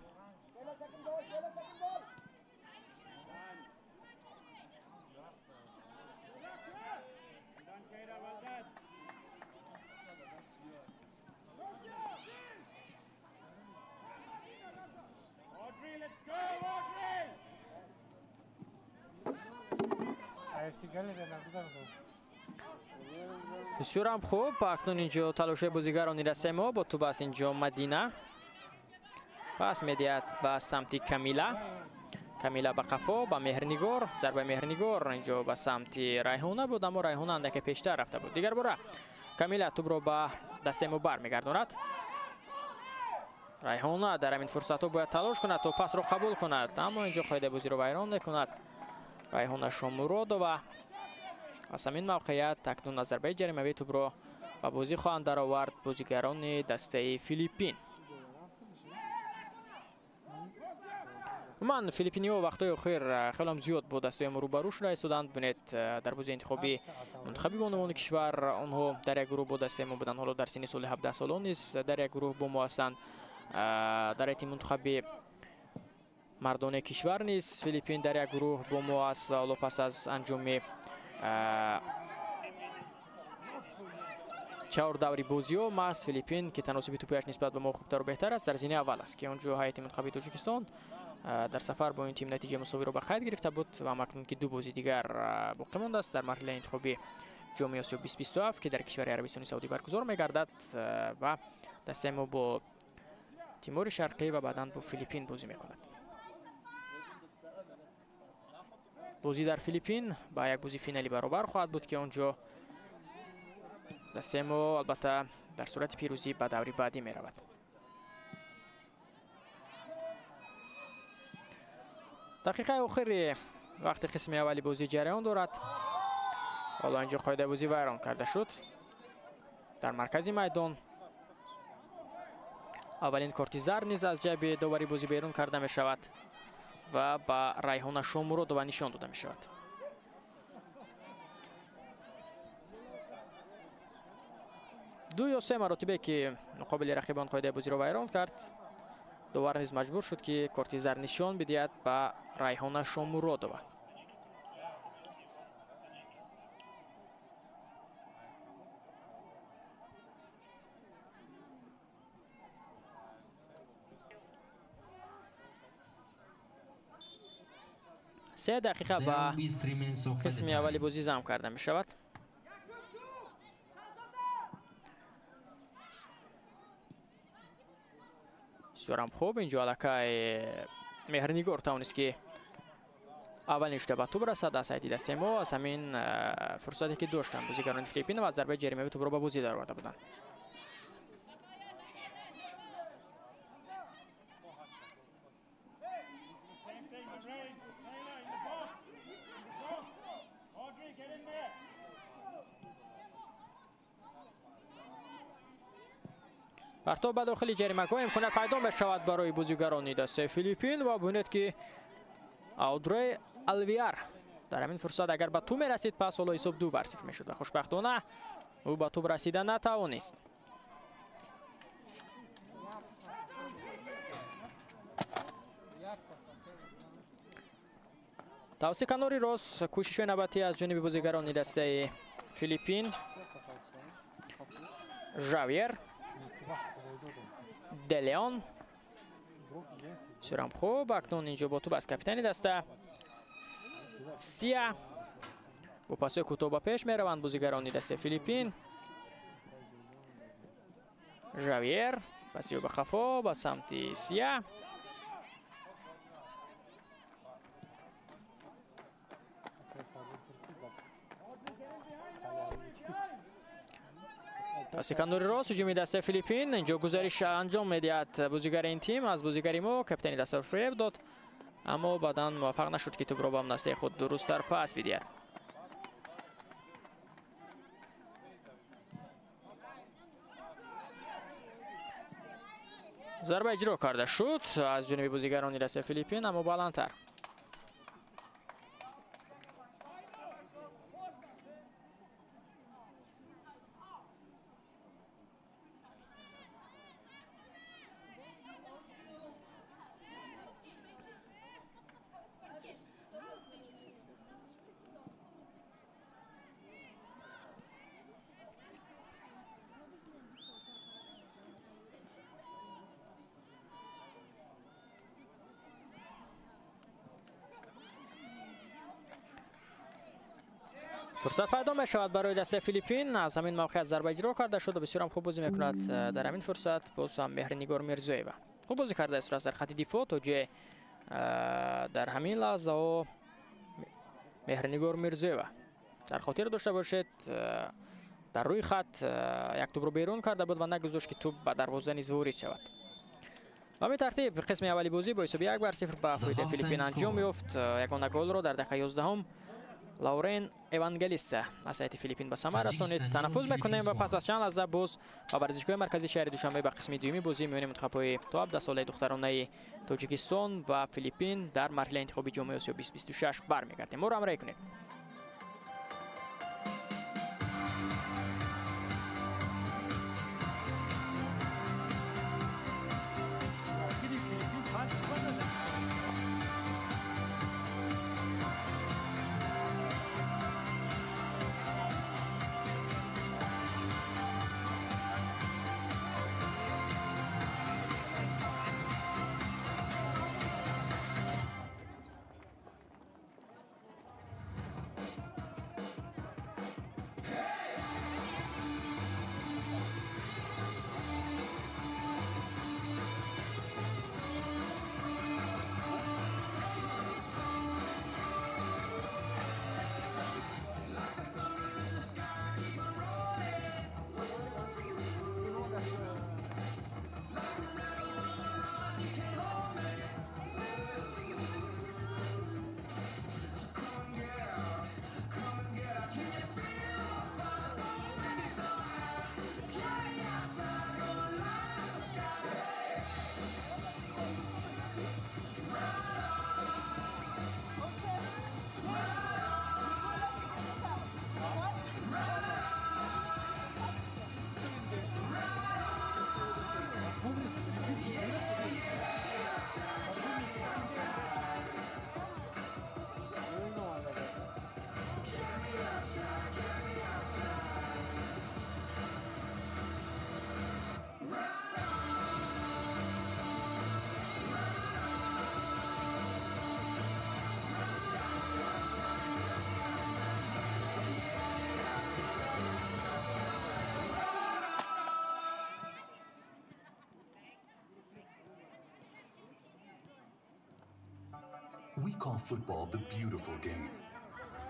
بسیار هم خوب. اکنون اینجا تلاش بازیگران دسته ما با توپ است اینجا مدینه، پس میدهد به سمت کمیلا به قفا به مهرنگار، ضربه مهرنگار اینجا به سمت ریحانه بود اما ریحانه اندکی پیشتر رفته بود. دیگر باره کمیلا توپ را به دسته ما برمیگرداند. ریحانه در همین فرصت ها باید تلاش کند تا پس را قبول کند اما اینجا قاعده بازی را ویران نکند. ریحانه شامورادووا از همین موقعیت اکنون از ضربه جریمه‌ای توپ را به بازی خواهند درآورد بازیگران دسته فیلیپین. من فیلیپینی‌ها وقت‌های اخیر خیلی هم زیاد با دسته ما روبرو شده ایستادند. ببینید در بازی انتخابی منتخبی به عنوان کشور آنها در یک گروه با دسته ما بودند، حالا در سن سال 17 سالان نیست در یک گروه با ما هستند. در هیئت منتخبی مردان کشور نیست فیلیپین در یک گروه با ما است و حالا پس از انجام 4 دوری بازی ها محض فیلیپین که تناسب توپیش نسبت به ما خوبتر و بهتر است در زینه اول است که اونجا هیئت منتخبی تاجیکستان در سفر با این تیم نتیجه مساوی را به قید گرفته بود و اکنون که 2 بازی دیگر باقی مانده است در مرحله انتخابی جام آسیا 2027 که در کشور عربستان سعودی برگزار می‌گردد و دسته ما با تیمور شرقی و بعداً با فیلیپین بازی می‌کند. بازی در فیلیپین با یک بازی فینالی برابر خواهد بود که اونجا دسته ما البته در صورت پیروزی به دوره بعدی می رود. دقیقه آخری وقت قسم اولی بازی جریان دارد. حالا اینجا قاعده بازی ویران کرده شد در مرکز میدان. اولین کارت زرد نیز از جیب داوری بازی بیرون کرده می شود و به ریحانه شامورادووا نشان داده می شود. دو یا سه مراتبه که مقابل رقیبان قاعده بازی را ویران کرد، داور نیز مجبور شد که کارت زرد نشان بدهد به ریحانه شامورادووا. 3 دقیقه There با will be 3 minutes of قسم added اولی time. بازی زم کرده می شود. بسیار هم خوب. اینجا علاقه مهرنگار توانست که اولین شده به توپ رسد از سایت دست ما. از همین فرصتی که داشتن بازیگران فیلیپین و از ضربه جریمه توپ را به بازی در آورده بودند. Same thing, Lorraine. Taylor in the box. In the box. Audrey, get in there. پرتاب به داخل جریمه گاه امکانات پیدا بشود برای بازیگران دسته فیلیپین و ببینید که آودری الویار در همین فرصت اگر به توپ میرسید پس حالا حساب 2-0 میشد و خوشبختانه او به توپ رسیدن نتوانست. توسط کناری راست کوشش نوبتی از جانب بازیگران دسته فیلیپین. ژاویر دلیون بسیار هم خوب. اکنون اینجا با توپ از کاپیتان دسته سیا با پاس کوتاه به پیش می روند بازیگران دسته فیلیپین. ژاویر پاسی به خفا با سمت سیا. سکندری راست هجومی دسته فیلیپین. اینجا گزارش انجام میدهد بازیگر این تیم از بازیگری ما کاپیتان دسته فریب داد اما بعدا موفق نشد که توپ را به دسته خود درست‌تر پاس بدهد. ضربه اجرا کرده شد از جانب بازیگران دسته فیلیپین اما بلندتر. فرصت پیدا می شود برای دسته فیلیپین. از همین موقع ضربه اجرا کرده شد و بسیار هم خوب بازی میکند در همین فرصت. باز هم مهرنگار میرزویeva خوب بازی کرده است در خط دفاع توجه در همین لحظه و مهرنگار میرزویeva در خاطر داشته باشید در روی خط یک توپ رو بیرون کرده بود و نگذاشت که توپ به دروازه نیز وارد شود. و به ترتیب قسم اولی بازی با حساب 1-0 به فایده فیلیپین انجام یافت. یگانه گل را در دقیقه 11 لورین ایوانگلیستا از سایت فیلیپین به ثمر رسانید. تنفس میکنیم و پس از چند لحظه باز با ورزشگاه مرکزی شهر دوشنبه به قسم دومی بازی میان منتخب‌های تو 17 ساله دخترانه تاجیکستان و فیلیپین در مرحله انتخابی جام آسیا 2026 برمیگردیم. ما رو همراهی کنید. We call football the beautiful game.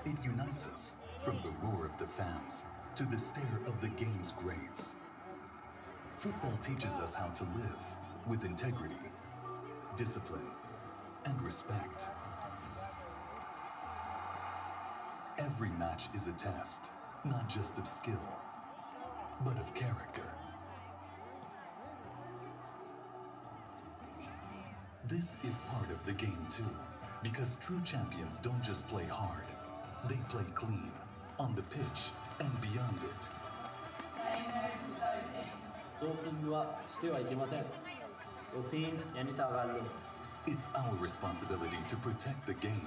It unites us from the roar of the fans to the stare of the game's greats. Football teaches us how to live with integrity, discipline, and respect. Every match is a test, not just of skill, but of character. This is part of the game too, because true champions don't just play hard, they play clean, on the pitch and beyond it. ドーピングはしてはいけません。ドーピングやりたがる。 It's our responsibility to protect the game.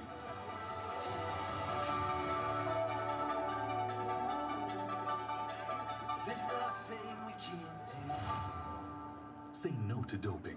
Say no to doping.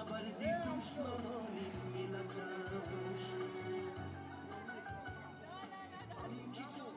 نبردی دشمنانی ملتش یکی جان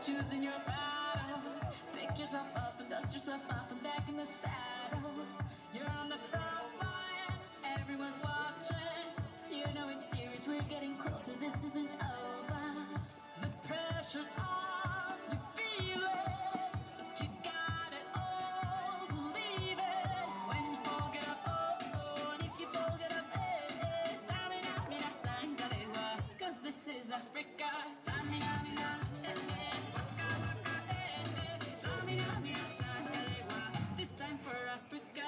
choosing your battle. Pick yourself up and dust yourself off and back in the saddle. You're on the front line, everyone's watching. You know it's serious, we're getting closer, this isn't over. The pressure's on, you feel it, but you got it all, believe it. When you fall, get up, oh, and if you fall, get up, Tamina, mina, sangalewa, 'cause this is Africa. Tamina, mina, waka, waka, Tamina, mina, sangalewa, this time for Africa.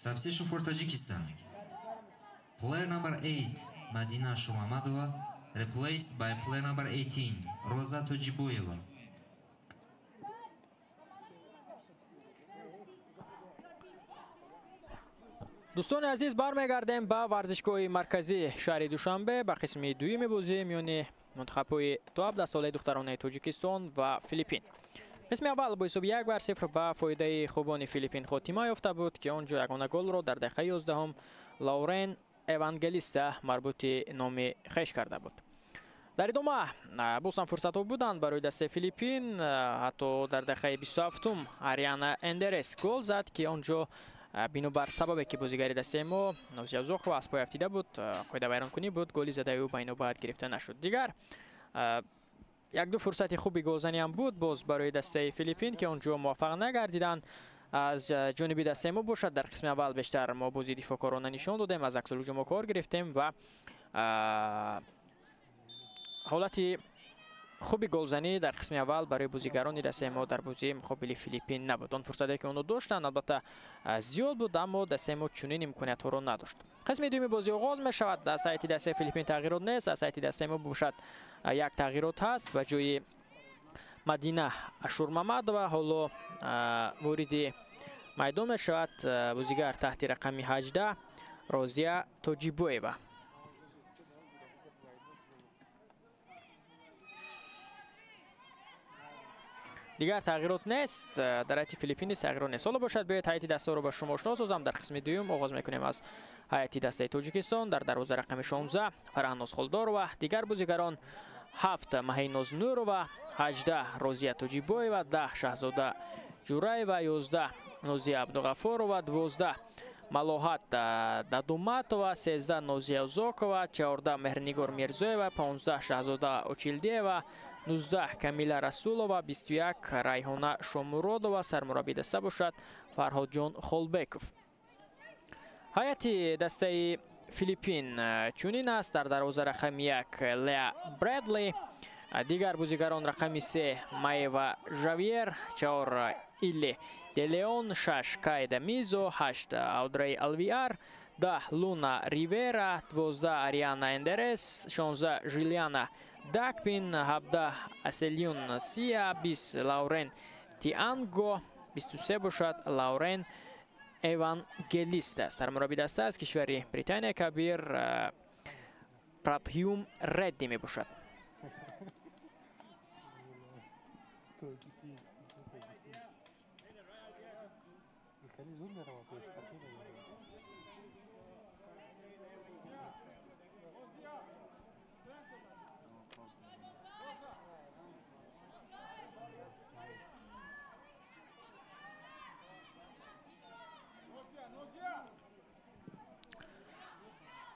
Substitution for Tajikistan. Player number 8, Madina Shumamadova, replaced by player number 18, Roza Tojiboyeva. دوستان عزیز برمیگردیم به ورزشگاه مرکزی شهر دوشنبه به قسم دوم بازی میان منتخب‌های دو 17 ساله دختران تاجیکستان و فیلیپین. قسم اول با حساب 1-0 به فایده خوبان فیلیپین خاتمه یافته بود که آنجا یگانه گل را در دقیقه 11 لورن اوانگلیستا مربوط نام خویش کرده بود. در ادامه باز هم فرصت بودند برای دست فیلیپین، حتی در دقیقه 27 آریانا اندرس گل زد که آنجا بینابر سببی که بازیگر دست ما نوزیا زوخو از پای افتیده بود، قاعده ویرانکنی بود، گلی زده او بین بعد گرفته نشد. دیگر یک دو فرصت خوبی گلزنی هم بود باز برای دسته فیلیپین که اونجا موفق نگردیدند از جانب دسته ما باشد. در قسم اول بیشتر ما بازی دفاعکارانه نشان دادیم، از عکس الهجوم کار گرفتیم و حالتی خوبی گلزنی در قسم اول برای بازیگران دسته ما در بازی مقابل فیلیپین نبود. آن فرصتی که اونها داشتند البته زیاد بود اما دسته ما چنین امکانیت ها را نداشت. قسم دوم بازی آغاز می شود. در سایت دسته فیلیپین تغییرات نیست، در سایت دسته ما باشد یک تغییرات هست و جای مدینه اشورمامدова حالا وارد میدان می شود بازیگر تحت رقم 18 روزیا توجیبویوا. دیگر تغییرات نیست در هیئت فیلیپینی، تغییرات نیست. حالا باشد بیاید هیئت دسته رو با شما آشنا سازم. در قسم دوم آغاز میکنیم از هیئت دسته تاجیکستان. در دروازه رقم 16 فرهناز خلدارова، دیگر بازیگران 7 مهیناز نورova، 18 روزیا توجیبویوا، 10 شهزاده جورایوا، 11 نوزیا عبدالغفارова، 12 ملاحت دادوماتова، 13 نوزیا زوکова، 14 مهرنگار میرزویوا، 15 شهزاده اوچیلدیوا، 19 کمیلا رسولова، 21 ریحانه شامورودова. سرمربی دسته باشد فرهاد جان خولبکوف. هیئت دسته فیلیپین چنین است. در دروازه رقم 1 لیا برادلی، دیگر بازیگران رقم 3 مایوا ژاویر، 4 ایلی دلیون، 6 کایدا میزو، 8 اودری الویار، 10 لونا ریویرا، 12 آریانا اندرس، 16 ژولیانا داکپین، 17 اسلیون سیا، 20 لورن تیانگو، 23 باشد لورن اوانگلیستا. سرمربی دسته از کشور بریتانیا کبیر پراتیوم ردی می باشد.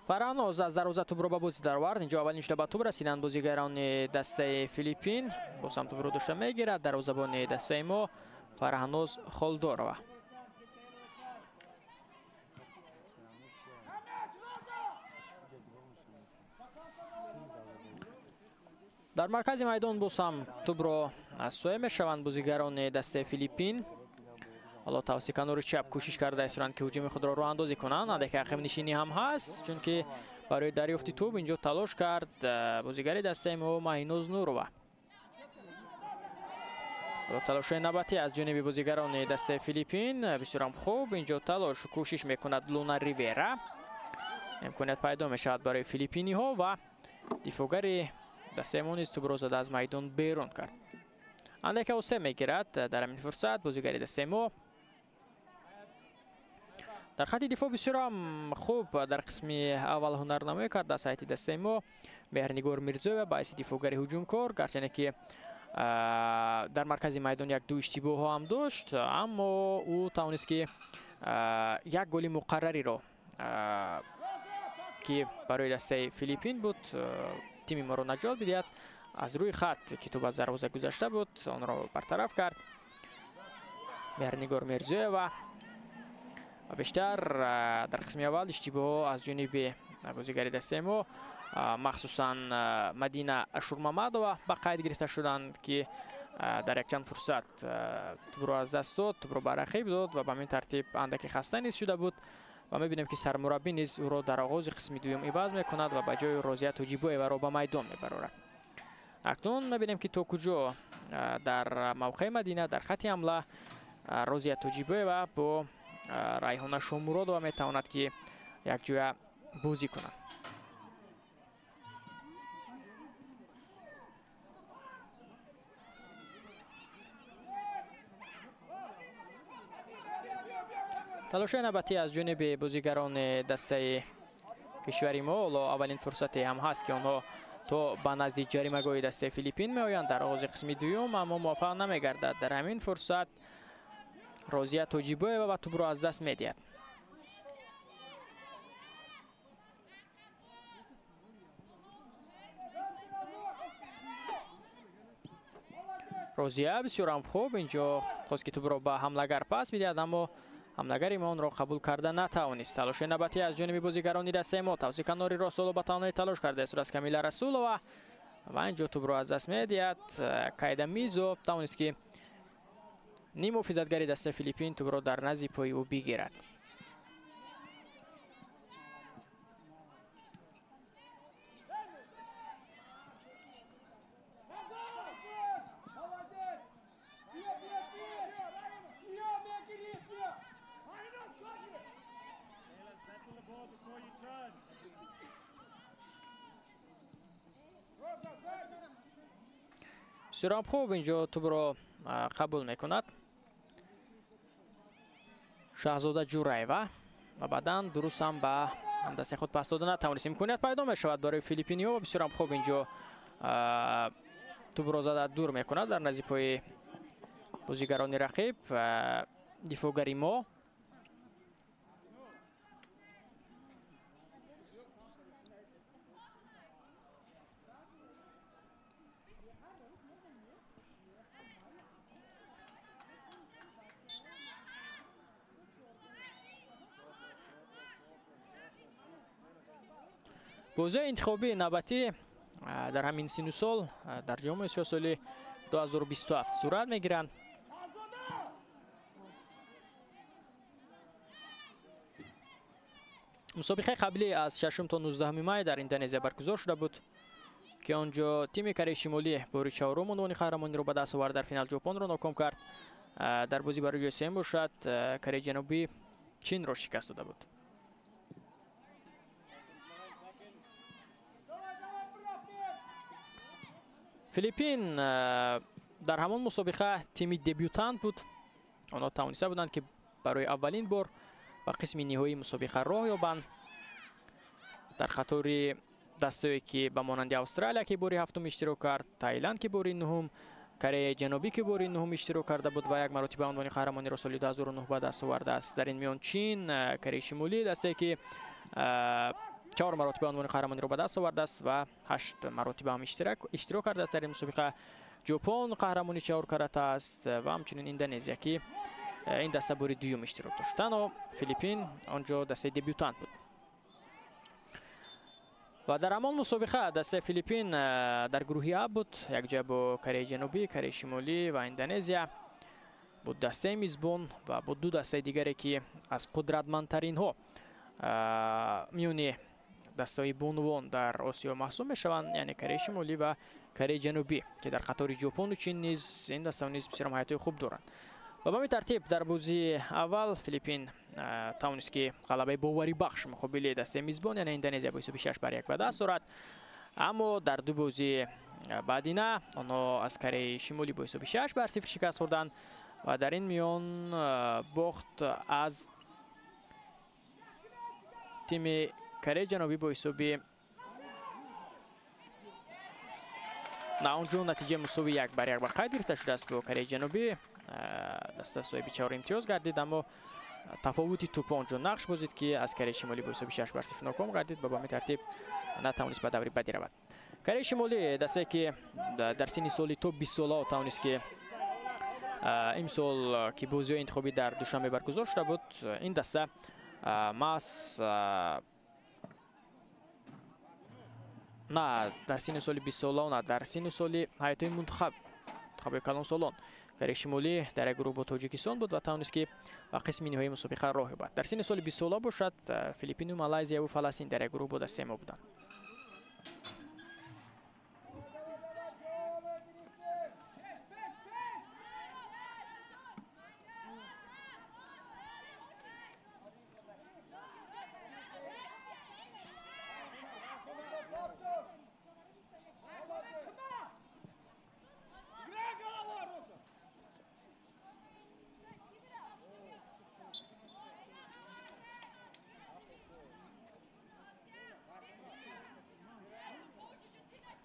فرهناز از دروازه توپ را به بازی درآورد. اینجا اولین شده به توپ رسیدند بازیگران دسته فیلیپین. باز هم توپ را داشته میگیرد دروازه‌بان دسته ما فرهناز خلدارova. در مرکز میدان باز هم توپ را از سوی میشوند بازیگران دسته فیلیپین. حالا توسط کنار چپ کوشش کرده ایستند که هجوم خود را راه اندازی کنند. یک عقب نشینی هم هست چون که برای دریافت توپ اینجا تلاش کرد بازیگر دسته ما مهیناز نورova. تلاش نوبتی از جانب بازیگران دسته فیلیپین بسیار هم خوب. اینجا تلاش و کوشش میکند لونا ریویرا. امکانیت پیدا میشود برای فیلیپینی ها و دفاعگر دسته ما نیز توپ را زده از میدان بیرون کرد. اندک اوسه میگیرد در همین فرصت بازیگر دسته ما. در خط دفاع بسیار هم خوب در قسم اول هنرنمایی کرد در سایت دسته ما مهرنگار میرزویوا باعث دفاعگر هجوم کار، گرچه که در مرکز میدان یک دو اشتباه ها هم داشت اما او توانست که یک گل مقرری را که برای دسته فیلیپین بود تیم ما را نجات بدهد از روی خط که توپ از دروازه گذشته بود آن را برطرف کرد مهرنگار میرزویوا. و بیشتر در قسم اول اشتباه از جانب بازیگر دسته ما مخصوصا مدینه اشورمامدова به قید گرفته شدند که در یک چند فرصت توپ را از دست داد، توپ را به رقیب داد و به همین ترتیب اندکی خسته نیز شده بود. و می‌بینیم که سرمربی نیز او را در آغاز قسم دوم عوض می‌کند و به جای روزیه توجیبویوا را به میدان می‌برد. اکنون می‌بینیم که توکوجو در موقع مدینه در خط حمله روزیه توجیبویوا با ریحانه شامورادова می‌تواند که یک جای بازی کند. تلاش‌های نوبتی از جانب بازیگران دسته کشوری ما. اولین فرصتی هم هست که آنها تو به نزد جریمه‌گاه دسته فیلیپین میآیند در آغاز قسم دوم، اما موفق نمیگردد. در همین فرصت روزیه توجیبویوا و توپ را از دست میدهد. روزیه بسیار هم خوب اینجا خواست که توپ را به حملگر پس میدهد، اما حملگری ما آن را قبول کرده نتوانست. تلاش نوبتی از جانب بازیگران دسته ما. توزیع کنار رسولو به تنهایی تلاش کرده است از کامیلا رسولووا و اینجا توپ را از دست میدهد. کایدا میزو توانست که نیم محافظتگری دسته فیلیپین توپ را در نزد پای او بگیرد. بسیار خوب اینجا توپ را قبول میکند شاهزاده جورایوا و بعدا درست هم به دست خود پس داده نتوانست. امکانیت پیدا میشود برای فیلیپینیا. بسیار خوب اینجا توپ را زده دور میکند در نزد پای بازیگران رقیب. دفاعگری ما بازی انتخابی نوبتی در همین سن و سال در جام آسیا سال 2027 صورت میگیرند. مسابقه قبلی از 6 تا 19 می در اندونزیا برگزار شده بود که آنجا تیم کره شمالی باری چهارم عنوان قهرمانی را به دست آورد. در فینال ژاپن را ناکام کرد. در بازی برای جای سوم باشد کره جنوبی چین را شکست داده بود. فیلیپین در همان مسابقه تیم دبیوتانت بود. آنها توانسته بودند که برای اولین بار به قسم نهایی مسابقه راه یابند. در قطار دسته‌ای که به مانند استرالیا که باری هفتم اشتراک کرد، تایلند که باری نهم، کره جنوبی که باری نهم اشتراک کرده بود و یک مرتبه عنوان قهرمانی را سال 2009 به دست آورده است. در این میان چین، کره شمالی دسته که 4 مرتبه عنوان قهرمانی را به دست آورده است و 8 مرتبه هم اشتراک کرده است در این مسابقه. ژاپن قهرمانی 4 کرده است و همچنین اندونزیا که این دسته باری دوم اشتراک داشت. و فیلیپین آنجا دسته دبیوتانت بود. و در همان مسابقه دسته فیلیپین در گروهی A بود، یک جا با کره جنوبی، کره شمالی و اندونزیا بود دسته میزبان و با دو دسته دیگری که از قدرتمندترین ها میونی دسته‌های بانوان در آسیا محسوب میشوند، یعنی کره شمالی و کره جنوبی که در قطار ژاپن و چین نیز این دسته نیز بسیار حیاتی خوب دارند. و به این ترتیب در بازی اول فیلیپین توانست که غلبه باوری بخش مقابل دسته میزبان یعنی اندونزیا با حساب 6-1 به دست آورد. اما در دو بازی بعدی نه آنها از کره شمالی با حساب 6-0 شکست خوردند و در این میان باخت از تیم کره جنوبی با حساب نه اونجا نتیجه مساوی 1-1 به قید گرفته شده است با کره جنوبی. دسته صاحب 4 امتیاز گردید، اما تفاوتی توپ آنجا نقش بازید که از کره شمالی با حساب 6-0 ناکام گردید و به همین ترتیب نتوانست به دوری بعدی رود. کره شمالی دسته که در سن سال تو 20 ساله توانست که امسال که بازی انتخابی در دوشنبه برگزار شده بود این دسته نه در سن سال 20 ساله نه در سن سال حیاتی منتخب کلان سالان کره شمالی در گروه با تاجیکستان بود و توانست که به قسم نهایی مسابقه راه یابد. در سن سال 20 ساله باشد، فیلیپین و مالزیا و فلسطین در گروه با دسته ما بودند.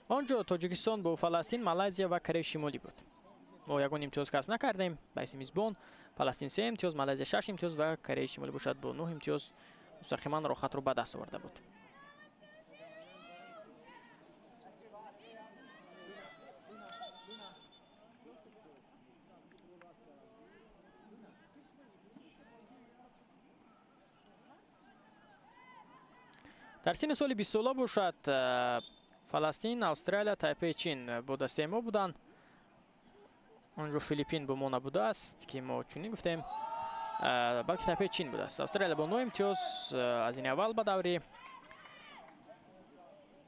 آنجا تاجیکستان با فلسطین، مالزیا و کره شمالی بود. ما یگان امتیاز کسب نکردیم. بایس میزبان فلسطین 3 امتیاز، مالزیا 6 امتیاز و کره شمالی باشد با 9 امتیاز مستقیما راحت رو به دست آورده بود. در سن سال 20 ساله باشد، فلسطین، استرالیا، تایپی، چین با دسته ما بودند. آنجا فیلیپین با ما نبوده است که ما چنین گفتیم، بلکه تایپی چین بوده است. استرالیا با 9 امتیاز از این اول به دوری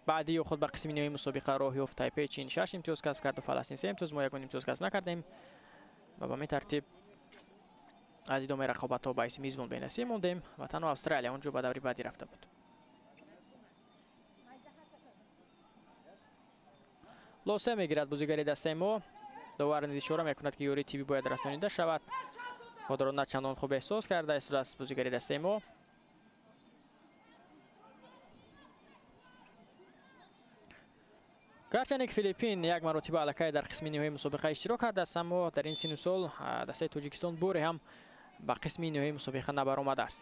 بعدی خود به قسم نهایی مسابقه راه یافت. تایپی چین 6 امتیاز کسب کرد و فلسطین 3 امتیاز. ما یگان امتیاز کسب نکردیم و به این ترتیب از ادامه رقابت‌ها باعث میزبان بین سه موندیم و تنها استرالیا اونجا به دوری بعدی رفته بود. لاسه میگیرد بازیگری دسته ما. داور نیز اشاره میکند که یوری تیوی باید رسانیده شود. خود را نه چندان خوب احساس کرده است بازیگری دسته ما. گرچند که فیلیپین یک مرتبه الکی در قسم نهایی مسابقه اشتراک کرده است، اما در این سن و سال دسته تاجیکستان باری هم به قسم نهایی مسابقه نبرآمده است.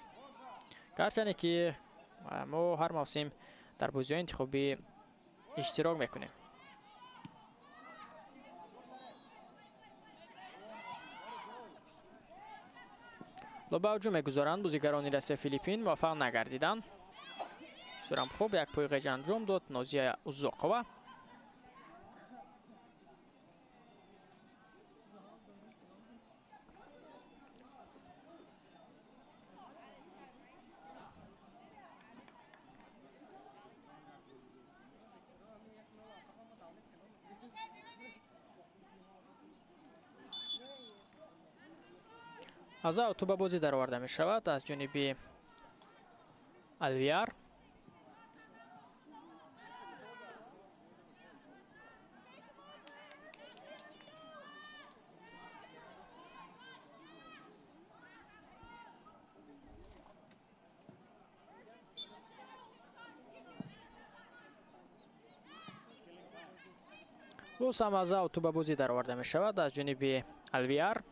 گرچند که ما هر موسم در بازی‌های انتخابی اشتراک میکنیم. لباوجو میگذارند بازیگران دسته فیلیپین موفق نگردیدند. سرم خوب یک پای غیج انجام داد نازیه اوزاقوه. از اوت به بازی در آورده می شود از جانب الویار. باز هم از اوت به بازی در آورده می شود از جانب الویار.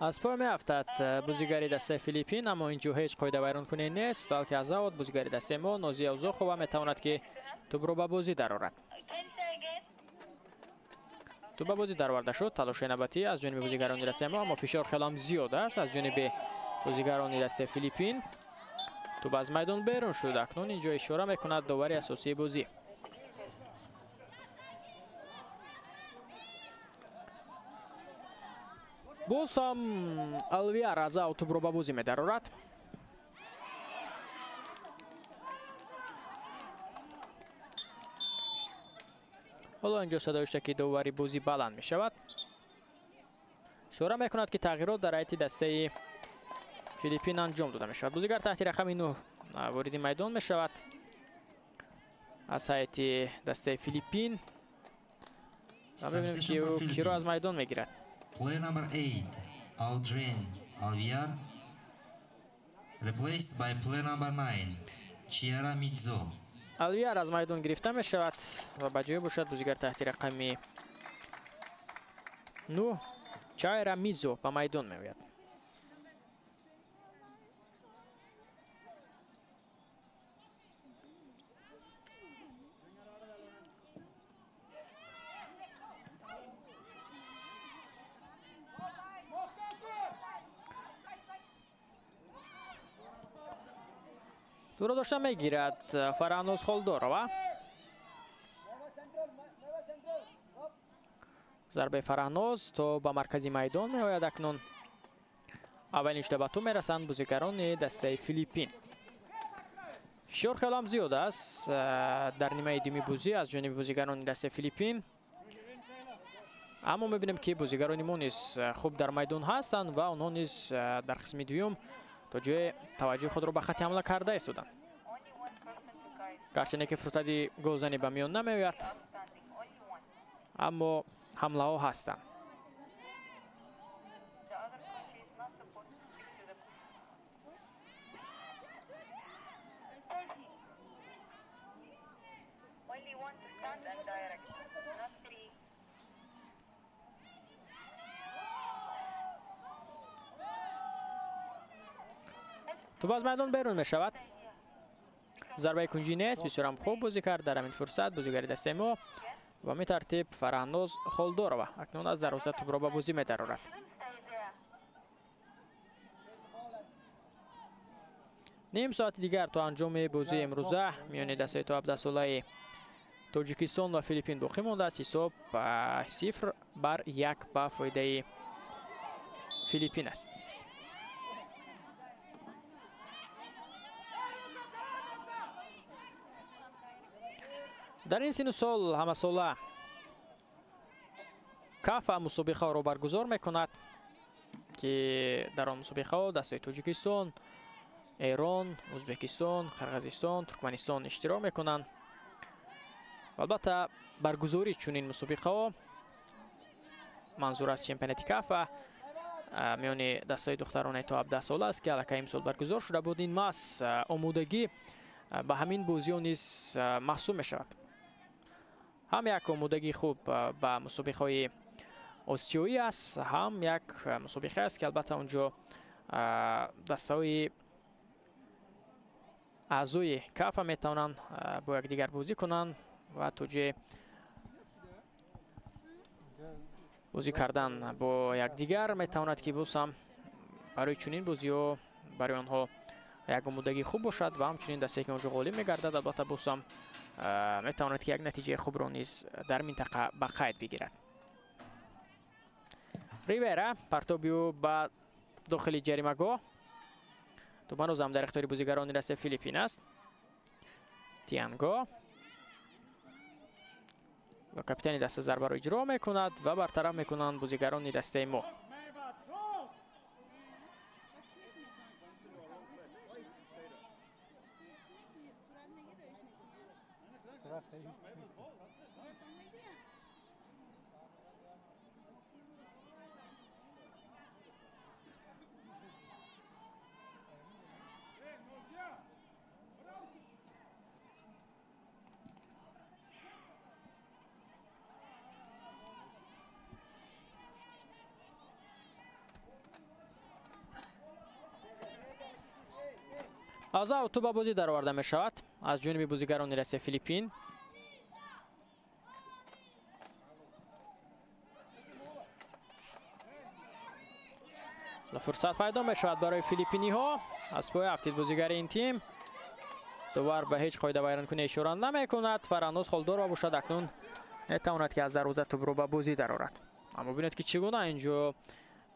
از پای می افتد بازیگری دسته فیلیپین، اما اینجا هیچ قاعده ویران کننده نیست، بلکه از اوت بازیگری دسته ما نازیه اوزاقوه می تواند که توپ را به بازی درآورد. توپ به بازی درآورده شد. تلاش نباتی از جانب بازیگران دسته ما، اما فشار خیلی زیاد است از جانب بازیگران دسته فیلیپین. توپ از میدان بیرون شد. اکنون اینجا اشاره میکند داوری اساسی بازی. باز هم الویار از اوت توپ را به بازی می‌درآورد. حالا اینجا صدای که داوری بازی بلند می شود. اشاره میکند که تغییرات در هیئت دسته فیلیپین انجام داده می شود. بازیگر تحت رقم 9 وارد میدان می شود از هیئت دسته فیلیپین. ببینیم که کی را از میدان میگیرد. Player number 8, Aldrin Alviar, replaced by player number 9, Chiara Mizzo. الویار از میدان گرفته می شود و به جای باشد بازیگر تحت رقم 9 چایرا میزو به میدان می آید. تو را داشته میگیرد فرانوز خولدورова. ضربه فرانوز تو به مرکزی میدان میآید. اکنون اولین شده به تو میرسند بازیگران دسته فیلیپین. فشار خیلی هم زیاد است در نیمه دومی بازی از جانب بازیگران دسته فیلیپین، اما میبینیم که بازیگران ما نیز خوب در میدان هستند و آنها نیز در قسم دوم تا جای توجه خود را به خط حمله کرده ایستادند. گرچه که فرصتی گلزنی به میان نمیآید، اما حمله ها هستند. تو باز میدان بیرون می شود. ضربه کنجی نیست، بسیار هم خوب بازی کرد در همین فرصت بازیگر دسته ما و می ترتیب فرانوز خولدورova اکنون از دروازه توپ را به بازی می درآورد. نیم ساعت دیگر تا انجام بازی امروزه میان دسته تو عبدالسلای تاجیکستان و فیلیپین باقی مانده است. حساب 0-1 به فایده فیلیپین است. در این سن و سال همه ساله کاف مسابقه را برگزار میکند که در آن مسابقه دسته تاجیکستان، ایران، ازبکستان، قرقیزستان، ترکمنستان اشتراک میکنند. البته برگزاری چنین مسابقه منظور از چمپیونات کاف میان دسته دختران تا 17 ساله است که الکی امسال برگزار شده بود. این مس آمادگی به همین بازی نیز محسوب میشود. هم یک آمادگی خوب به مسابقه آسیایی است، هم یک مسابقه است که البته اونجا دسته اعضای کاف میتوانند با یکدیگر بازی کنند و توجه بازی کردن با یکدیگر میتواند که باز هم برای چنین بازی ها برای آنها یک آمادگی خوب باشد و همچنین دسته که اونجا غالب میگردد البته باز هم میتواند که یک نتیجه خوب را نیز در منطقه به قید بگیرد. ریویرا پرتابیو به داخل جریمه گاه. تو هنوز هم در اختیار بازیگران دسته فیلیپین است. تیانگو و کاپیتان دسته ضربه را اجرا میکند و برطرف میکنند بازیگران دسته ما. از اوتو به بازی در آورده می شود از جانب بازیگران دسته فیلیپین. فرصت پیدا می شود برای فیلیپینی ها. از پای هفتید بازیگر این تیم دوبار به هیچ قاعده ویران کنی اشاره نمی کند. فرانوز خولدورova باشد اکنون میتواند که از دروازه توپ را به بازی درآورد، اما ببینید که چگونه اینجا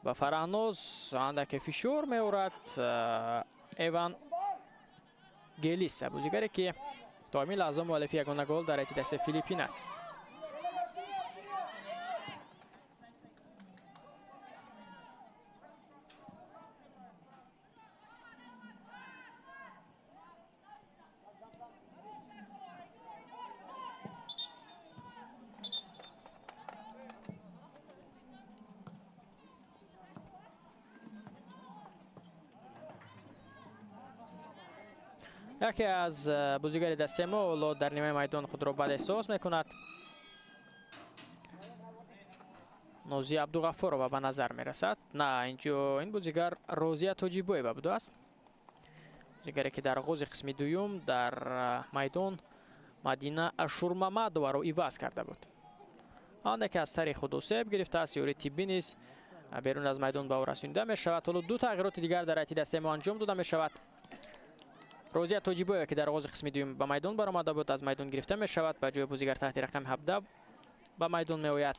به فرانوز اندک فشار می آورد. ایوان گلیس بازیگری که تا همین لحظه مؤلف یگانه گل در حیط دسته فیلیپین است. یکی از بازیگر دسته ما در نیمه میدان خود را بد احساس میکند. نازی عبدالغفورova به نظر میرسد. نه، اینجا این بازیگر روزیه توجیبویeva بوده است، بازیگری که در آغاز قسم دوم در میدان مدینه اشورمامدova را ایواز کرده بود. آن که از سر خود آسیب گرفته است، یاری طبی نیز بیرون از میدان به او رسانیده می شود. حالا دو تغییرات دیگر در حیط دسته ما انجام داده می شود. розия тоҷибоеве ки дар оғози қисми дуюм ба майдон баромада буд аз майдон гирифта мешавад ба ҷои бозигар таҳти рақами 17 ба майдон меояд.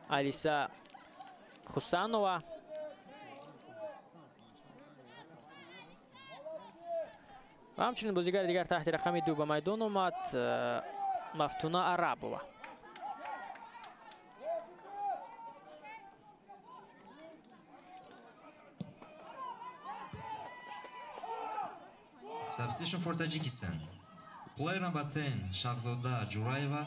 алиса хусанова ва ҳамчунин бозигари дигар таҳти рақами 2 ба майдон омад, мафтуна арабова. Substitution for Tajikistan. Player number 10, Shahzoda Juraeva,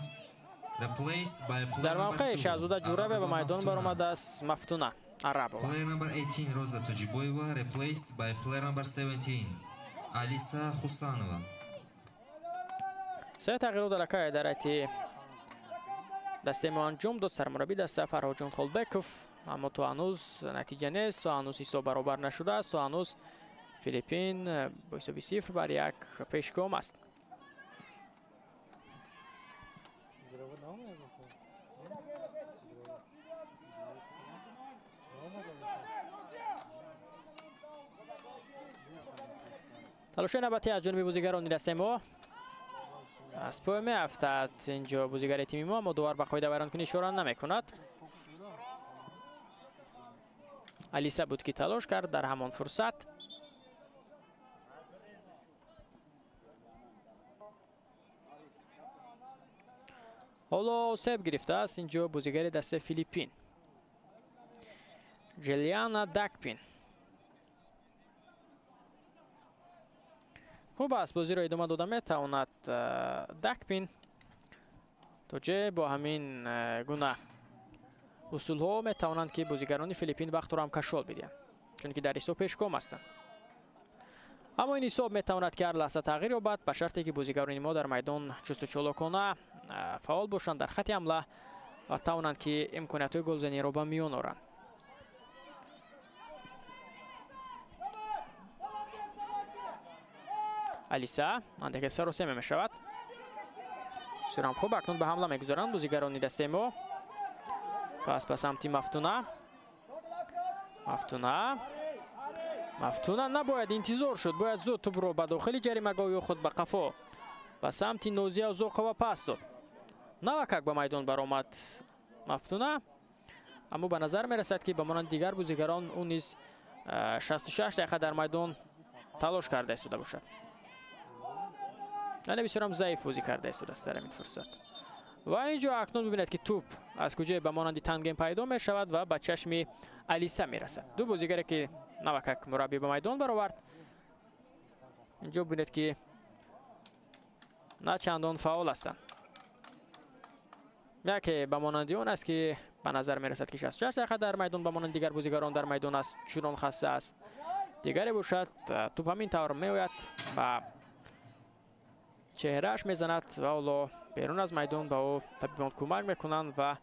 replaced by player дар number мавқеи 2, шаҳзода ҷураве ба Arabova майдон Maftuna. баромадааст мафтуна арабова. Player number 18, Roza Tojiboeva, replaced by player number 17, Alisa Husanova. се тағйирот аллакай дар ҳайати дастаи мо анҷом дод сармураббии даста Фарҳодҷон Холбеков, аммо то ҳанӯз натиҷа нест, то ҳанӯз ҳисоб баробар нашудааст, то ҳанӯз Филиппин бо ҳисоби 0-1 пешгом аст. талошаи навбатӣ аз ҷониби бозигарони дастаи мо аз пой меафтад. инҷо бозигари тими мо аммо довар ба қоида вайронкунӣ ишора намекунад. алиса буд ки талош кард дар ҳамон фурсат. ҳоло осеб гирифтааст инҷо бозигари дастаи Филиппин, Ҷелиана Дакпин. хуб аст, бозиро идома дода метавонад Дакпин то ҷе бо ҳамин гуна усулҳо метавонанд ки бозигарони Филиппин вақтро ҳам кашол бидиҳанд, чунки дар ҳисоб пешгом ҳастанд. аммо ин ҳисоб метавонад ки ҳар лаҳза тағйир ёбад ба шарте ки бозигарони мо дар майдон ҷустучӯлокона фаъол бошанд дар хати ҳамла ва тавонанд ки имкониятҳои голзаниро ба миён оранд. алиса андеке саросеме мешавад. бисёрам хуб, акнун ба ҳамла мегузоранд бозигарони дастаи мо. пас ба самти мафтуна набояд интизор шуд, бояд зуд тӯбро ба дохили ҷаримагоҳ ёхуд ба қафо. ба самти Нозия Узоқова пас дод. навакак ба майдон баромад мафтуна, аммо ба назар мерасад ки ба монанди дигар бозигарон ӯ низ 66 дақиқа дар майдон талош карда истода бошад. яъне бисёрам заиф бозӣ карда истодааст дар ҳамин фурсат. ва инҷо акнун бибинед ки туп аз куҷое ба монанди тангем пайдо мешавад ва ба чашми алиса мерасад. ду бозигаре ки навакак мураббӣ ба майдон баровард. инҷо бибинед ки на чандон фаъол ҳастанд. яке ба монанди он аст ки ба назар мерасад ки 66 дақиқа дар майдон ба монанди дигар бозигарон дар майдон аст, чунон хаста аст. дигаре бошад туп ҳамин тавр меояд ба чеҳрааш мезанад ва ҳоло берун аз майдон ба ӯ табибон кӯмак мекунанд ва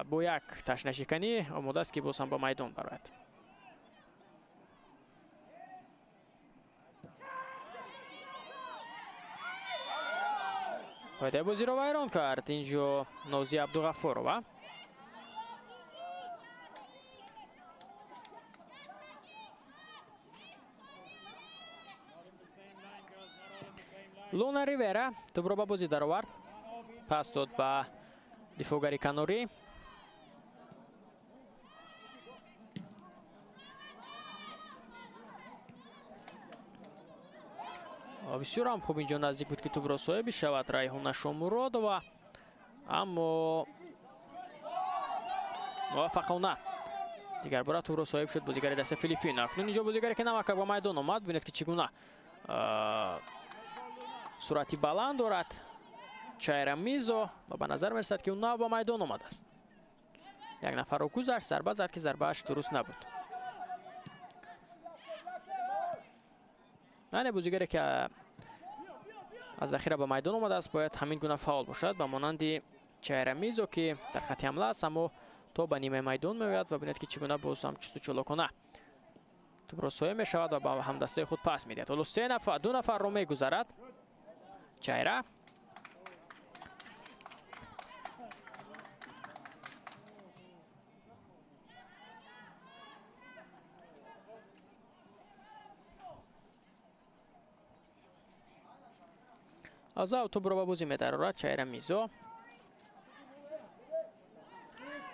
бо як ташнашиканӣ омода аст ки боз ҳам ба майдон барояд. қоидаи бозиро вайрон кард инҷо Нозия Абдуғаффорова. Луна Ривера тӯбро ба бозӣ даровард. пас дод ба дифогари Канори. бисёрам хуб инҷо наздик буд ки тӯбро соҳиб бишавад Райҳона Шомуродова, аммо муваффақона дигар бора тӯбро соҳиб шуд бозигари даста Филиппин. акнун инҷо бозигаре ки навакак ба майдон омад. бинед ки чӣ гуна суръати баланд дорад Чайра Мизо ва ба назар мерасад ки ӯ нав ба майдон омадааст. як нафарро гузашт, зарба зад ки зарбааш дуруст набуд. яъне бозигаре ки аз захира ба майдон омадааст бояд ҳамин гуна фаъол бошад ба монанди Чайра Мизо ки дар хати ҳамла аст, аммо то ба нимаи майдон меояд ва бинед ки чӣ гуна боз ҳам ҷустучӯлокона тӯбро соҳиб мешавад ва ба ҳамдастаи худ пас медиҳад. ҳоло ду нафарро мегузарад Чайра. از توپро ба бозӣ медарорад Чайра Мизо.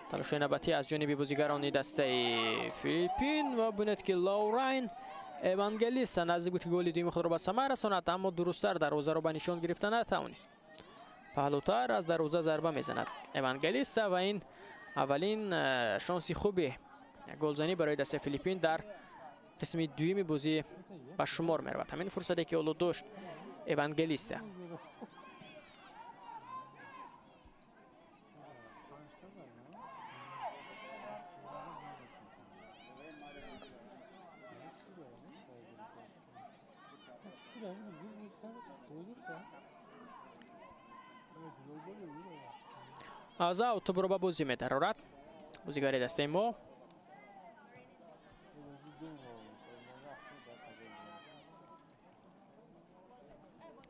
талоши навбатӣ аз ҷониби бозигарони дастаи Филиппин ва бинед ки Лаурайн Евангелиста наздик буд ки голи дуюми худро ба самар расонад, аммо дурусттар дарвозаро ба нишон гирифта натавонист. паҳлӯтар аз дарвоза зарба мезанад Евангелиста ва ин аввалин шонси хуби голзанӣ барои дастаи Филиппин дар қисми дуюми бозӣ ба шумор меравад. ҳамин фурсате ки ҳоло дошт Евангелиста. аз توپро ба бозӣ медарорад бозигари дастаи мо.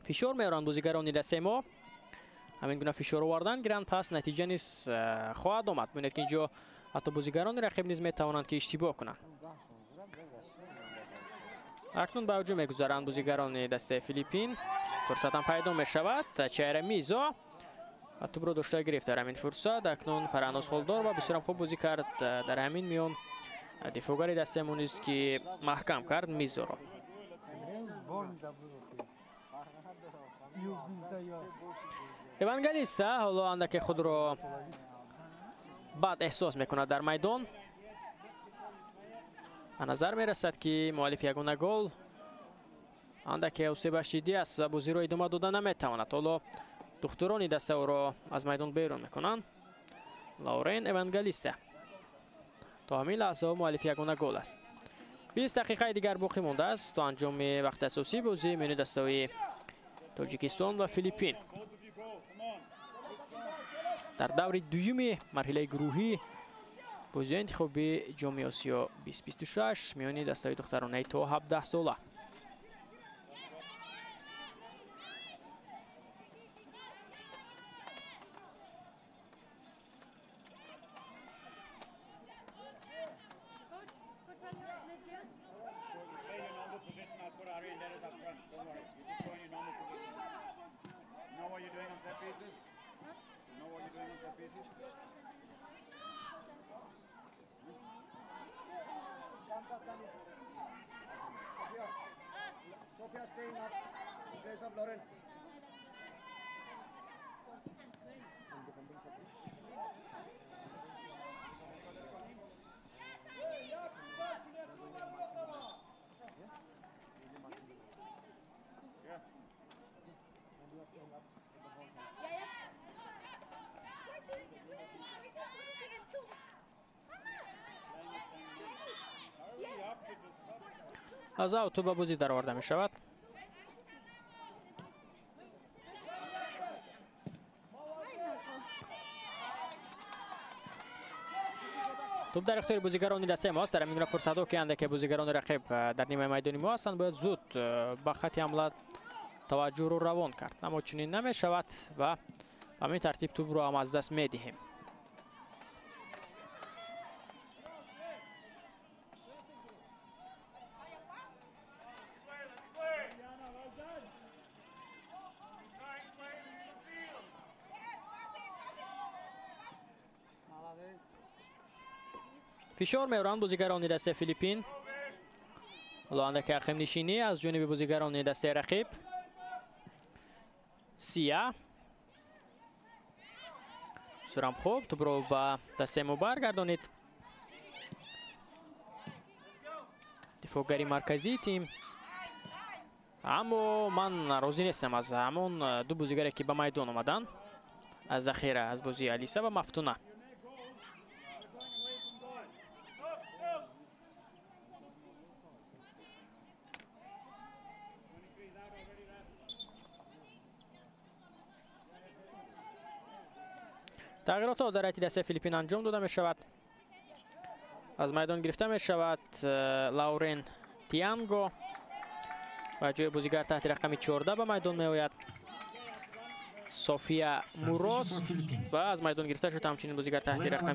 фишор меоранд бозигарони дастаи мо. ҳамин гуна фишор овардан гиранд, пас натиҷа низ хоҳад омад. бинед ки инҷо ҳатто бозигарони рақиб низ метавонанд ки иштибоҳ кунанд. акнун ба ҳуҷум мегузаранд бозигарони дастаи Филиппин. фурсатам пайдо мешавад. Чайра Мизо توپро дошта гирифт дар ҳамин фурсат. акнун Фараноз Холдор ва бисёрам хуб бозӣ кард дар ҳамин миён. дифогари дастаи мо низ ки маҳкам кард Мизоро. Евангелиста ҳоло андаке худро бад эҳсос мекунад дар майдон. ба назар мерасад ки муаллиф ягона гол андаке осеба шиддӣ аст ва бозиро идома дода наметавонад. ҳоло духтурони даста ӯро аз майдон берун мекунанд. Лаурен Евангелиста то ҳамин лаҳзаҳо муаллиф ягона гол аст. 20 дақиқаи дигар боқӣ мондааст то анҷоми вақти асосии бозӣ миёни дастаҳои Тоҷикистон ва Филиппин. дар даври дуюми марҳилаи гурӯҳӣ бозиҳои интихобии ҷоми Осиё 2026 миёни дастаҳои духтаронаи то 17 сола. Sofia staying up in place of Lauren. аз то ба бозӣ дароварда мешавад. توپ در اختیار بازیگران دسته ماست. در همین فرصت‌ها که اندک بازیگران رقیب در نیمه میدانی ما هستند باید زود با خط حمله توجه رو روان کرد، اما چنین نمی‌شود و همین ترتیب توپ رو هم از دست می‌دهیم. فشار می‌آورند بازیگران دسته فیلیپین. حالا اندک عقب نشینی از جانب بازیگران دسته رقیب. سیا سرم خوب توپ رو با دسته ما برگردانید. دفاعگری مرکزی تیم، اما من راضی نیستم از همون دو بازیگری که به میدان اومدن از ذخیره، از بازی الیسا و مفتونه. تغییرات در حیاتی دسته فیلیپین انجام داده می شود. از میدان گرفته می شود لاورن تیانگو و جای بازیگر تحت رقم 14 به میدان می آید. سوفیا موروس و از میدان گرفته شد همچنین بازیگر تحت رقم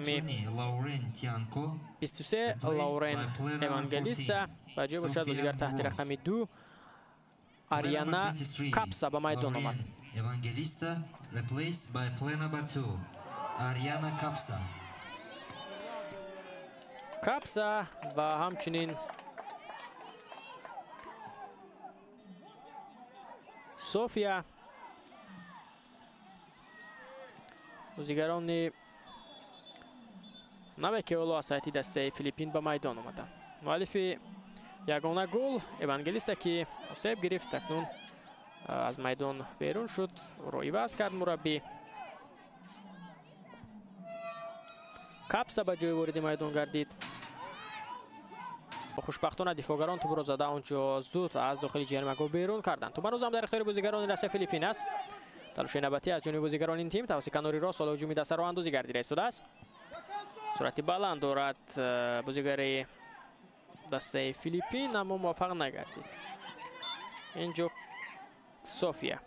23 لاورن ایوانگلیستا و جای باشد بازیگر تحت رقم 2 آریانا کاپسا به میدان آمد. Evangelista replaced by player number 2, Ariana Kapsa. کاپسا و همچنین سوفیا بازیگران نوه که اولو اسایتی دسته فیلیپین به میدان اومدن. مؤلف یگانه گل اوانگلیستا که مصیب گرفت اکنون از میدان بیرون شد. او رو عوض کرد مربی. کاپسا به جای وارد میدان گردید. خوشبختانه دفاعگران توپ را زده اونجا زود از داخل جریمه گل بیرون کردند. توپ هنوز هم در اختیار بازیگران دسته فیلیپین است. تلاش نوبتی از جانب بازیگران این تیم توسط کناری راست حال هجومی دسته راه اندازی گردیده ایستاده است. سرعت بلند دارد بازیگر دسته فیلیپین اما موفق نگردید. اینجا سوفیا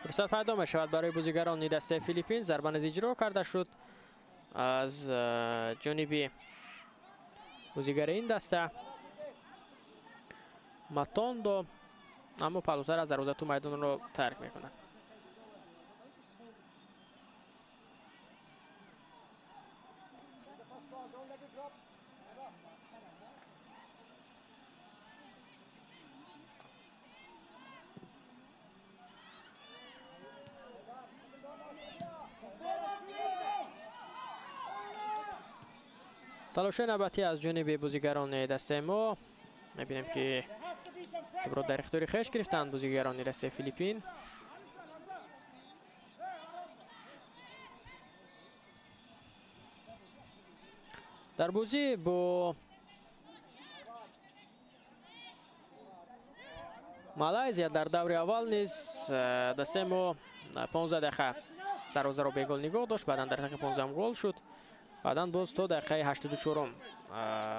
فرصت پیدا می شود برای بازیگران دسته فیلیپین. ضربه نزدیک اجرا کرده شد از جانب بازیگر این دسته ماتوندو، اما پلوتر از دروازه تو میدان رو ترک میکند. تلاش نوبتی از جانب بازیگران دسته ما. میبینیم که توپ را در اختیار خویش گرفتند بازیگران دسته فیلیپین. در بازی با مالایزیا در دور اول نیز دسته ما 15 دقیقه دروازه را به گل نگاه داشت. بعدا در دقیقه 15 گل شد. بعدا باز تا دقیقه 84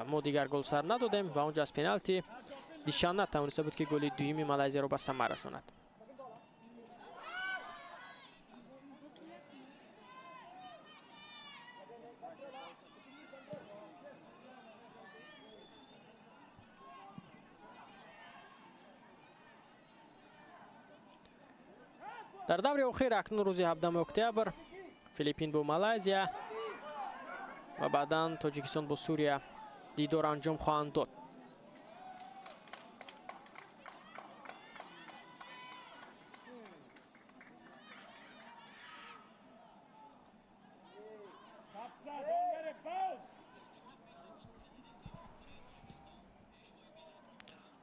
ما دیگر گل سر ندادیم و اونجا از پنالتی دیشان نتوانسته بود که گل دومی مالایزیا را به ثمر رساند. در دور اخیر اکنون روز 17 اکتبر فیلیپین با مالایزیا و بعدا تاجیکستان با سوریه دیدار انجام خواهند داد.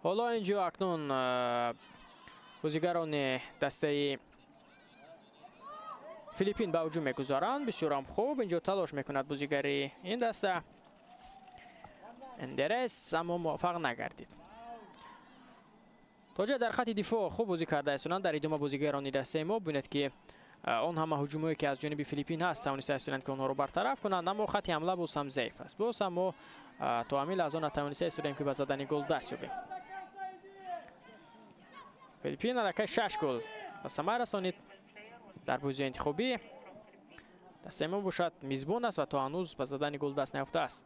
حالا اینجا اکنون بازیگران دسته فیلیپین به هجوم میگذارند. بسیار هم خوب اینجا تلاش میکند بازیگر این دسته اندرس اما موفق نگردید. تاجر در خط دفاع خوب بازی کرده استند. در ادامه بازیگران دسته ما ببینید که اون همه هجومی که از جانب فیلیپین هست توانسته استند که اونها رو برطرف کنند، اما خط حمله باز هم ضعیف است. باز هم ما تا امیل از آن توانسته استودیم که به زدن گل دست یابیم. فیلیپین الکی 6 گل به ثمر رسانید در بازی انتخابی. دسته ما باشد میزبان است و تا هنوز به زدن گل دست نیافته است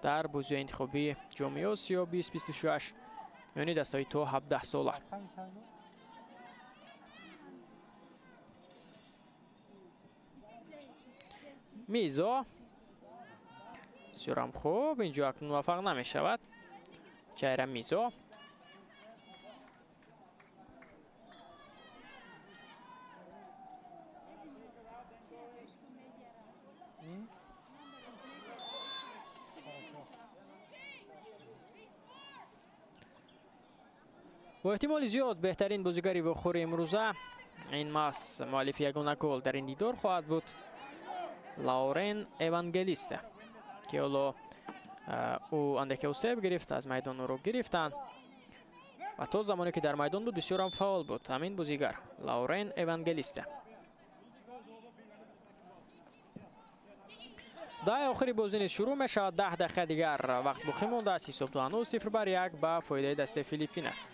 در بازی انتخابی جام آسیا 2026 یعنی دسته‌های تا 17 ساله. میزا بسیار هم خوب اینجا اکنون موفق نمی شود. چهره میزا با احتمال زیاد بهترین بازیگری وخور امروزه این ماس مؤلف یگانه گل در این دیدار خواهد بود لاورن اوانگلیستا که حالا او اندکی اوسیب گرفت، از میدان رو گرفتن و تا زمانی که در میدان بود بسیار هم فعال بود همین بازیگر لاورن اوانگلیستا. دقیقه آخری بازی نیز شروع می شود. 10 دقیقه دیگر وقت باقی مانده است. حساب دو هنوز 0-1 به فایده دست فیلیپین است.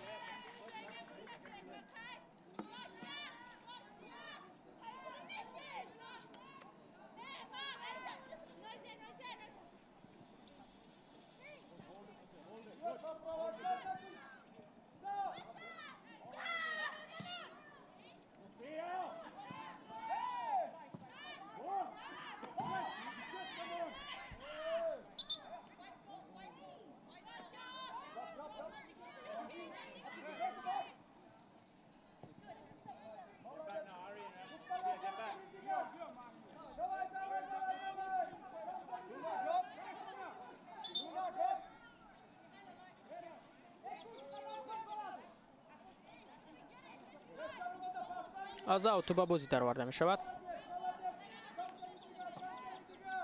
از اوت به بازی درآورده می شود.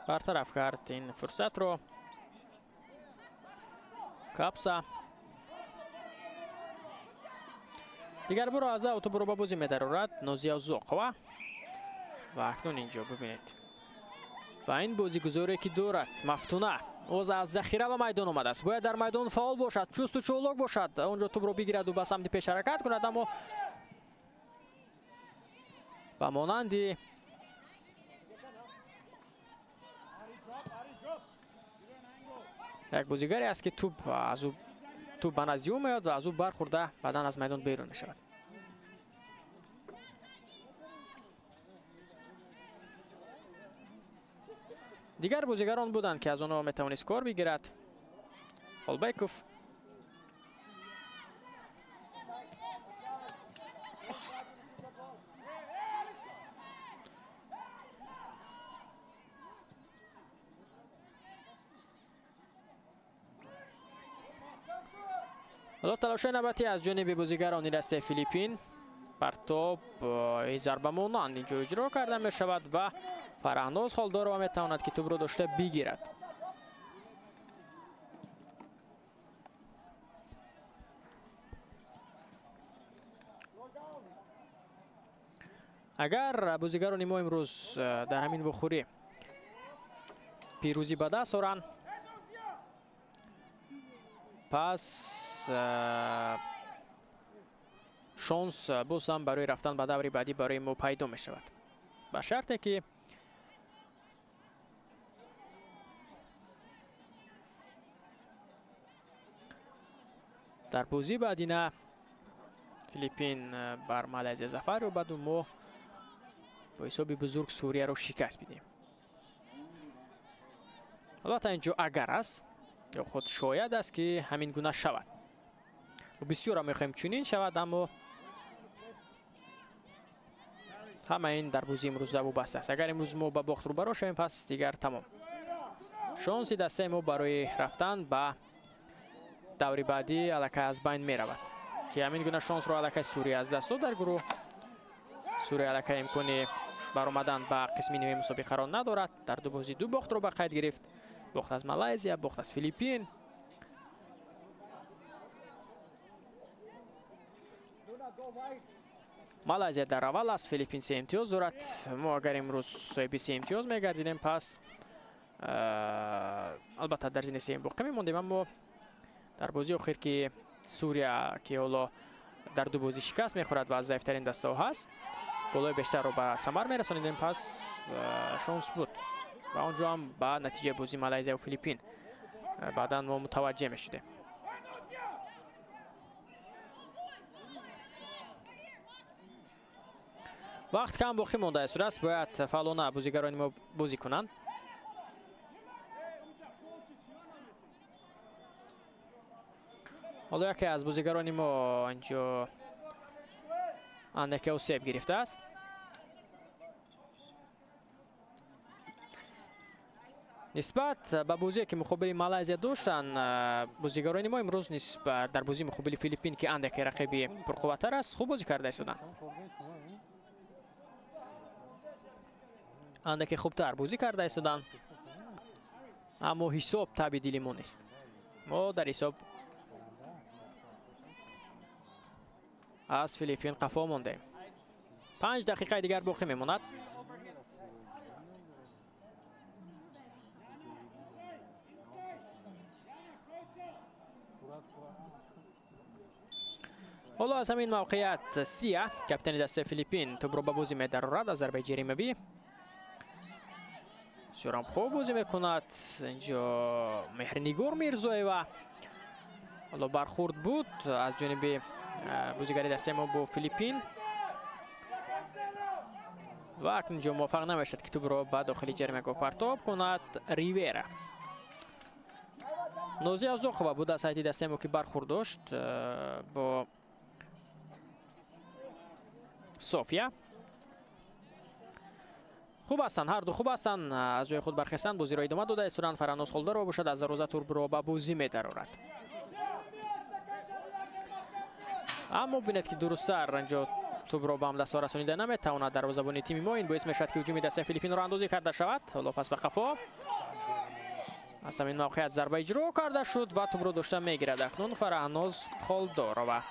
برطرف کرد این فرصت رو کاپسا. دیگر برو از اوت برو به بازی می درآورد نوزیا زوقوا. و اکنون اینجا ببینید با این بازیگزاری که دارد مفتونه اوز از ذخیره به میدان آمده است. باید در میدان فعال باشد، چوست و چولک باشد، اونجا توپ رو بگیرد و به سمت پیش حرکت کند. اما به مانندی یک بازیگری است که توپ به نزدیک میاد و از او برخورده بعداً از میدان بیرون می شود. دیگر بازیگران بودند که از آنها میتوانست اسکور بگیرد. خالبیکوف حالا تلاش نوبتی از جانب بازیگران دست فیلیپین. پرتاب ضربه مانند اینجا اجرا کرده می شود و فرهناز حال داره و می تواند که توپ رو داشته بگیرد. اگر بازیگران ما امروز در همین بخوری پیروزی به دست آورند پس شانس باز هم برای رفتن به دور بعدی برای ما پیدا می شود، با شرطی که در بازی بعدی نه فیلیپین بر مالزی ظفر و بعد ما با حساب بزرگ سوریه رو شکست بدیم. البته اینجا اگر است یا خود شاید است که همین گونه شود و بسیار هم میخوایم چنین شود، اما همه این در بازی امروز وابسته است. اگر امروز ما به باخت روبرو شویم پس دیگر تمام شانسی دسته ما برای رفتن به دور بعدی الکی از بین می رود که همین گونه شانس رو الکی سوریه از دست داد. در گروه سوریه الکی امکانی برآمدن به قسم نیمه مسابقه قرار ندارد. در دو بازی دو باخت رو به قید گرفت، باخت از مالزی، باخت از فیلیپین. مالزی در اول از فیلیپین 3 امتیاز دارد. ما اگر امروز صاحب 3 امتیاز میگردیم پس البته در زین 3 باقی میماندیم، اما در بازی آخر که سوریه که حالا در دو بازی شکست میخورد و از ضعیفترین دسته ها هست گلای بیشتر رو به ثمر میرسانیدیم، پس شانس بود و اونجا هم با نتیجه بازی مالزی و فیلیپین بعدا ما متوجه میشدیم. وقت کم باقی مانده است، باید فعالانه بازیگران ما بازی کنند. حالا یکی از بازیگران ما اینجا اندکی آسیب گرفته است. نسبت به بازی که مقابل مالزی داشتن بازیگران ما امروز نسبت در بازی مقابل فیلیپین که اندکی رقیبی پرقوتر است خوب بازی کرده ایستادن. اندکی خوبتر بازی کرده ایستادن، اما حساب تبدیلی ما نیست. ما در حساب از فیلیپین قفا مانده. 5 دقیقه دیگر باقی میماند. حالا از همین موقعیت سیا کاپیتان دسته فیلیپین توپ رو به بازی می‌دارد از ضربه جریمه‌ای. بسیار هم خوب بازی میکند اینجا مهرنیگور میرزویوا. حالا برخورد بود از جانب بازیگر دسته ما با فیلیپین و اینجا موفق نمیشد که توپ رو به داخل جریمه‌گاه پرتاب کند. ریویرا نوزی از خوبه بود از سایت دسته ما که برخورد داشت با سوفیا. خوب هستند، هر دو خوب هستند، از جای خود برخستند. بازی را ادامه داده استودان فرانوس خلدار رو باشد از روزه توپ رو به بازی می‌دارد. اما ببینید که درست‌تر اینجا توپ رو به حمله سا رسانیده نمی‌تواند دروازه‌بان تیم ما. این باعث می‌شود که هجوم دسته فیلیپین را اندازی کرده شود. حالا پس به قفا از همین موقعیت ضربه اجرا کرده شد و توپ رو داشته می‌گیرد اکنون فرانوس خلدار.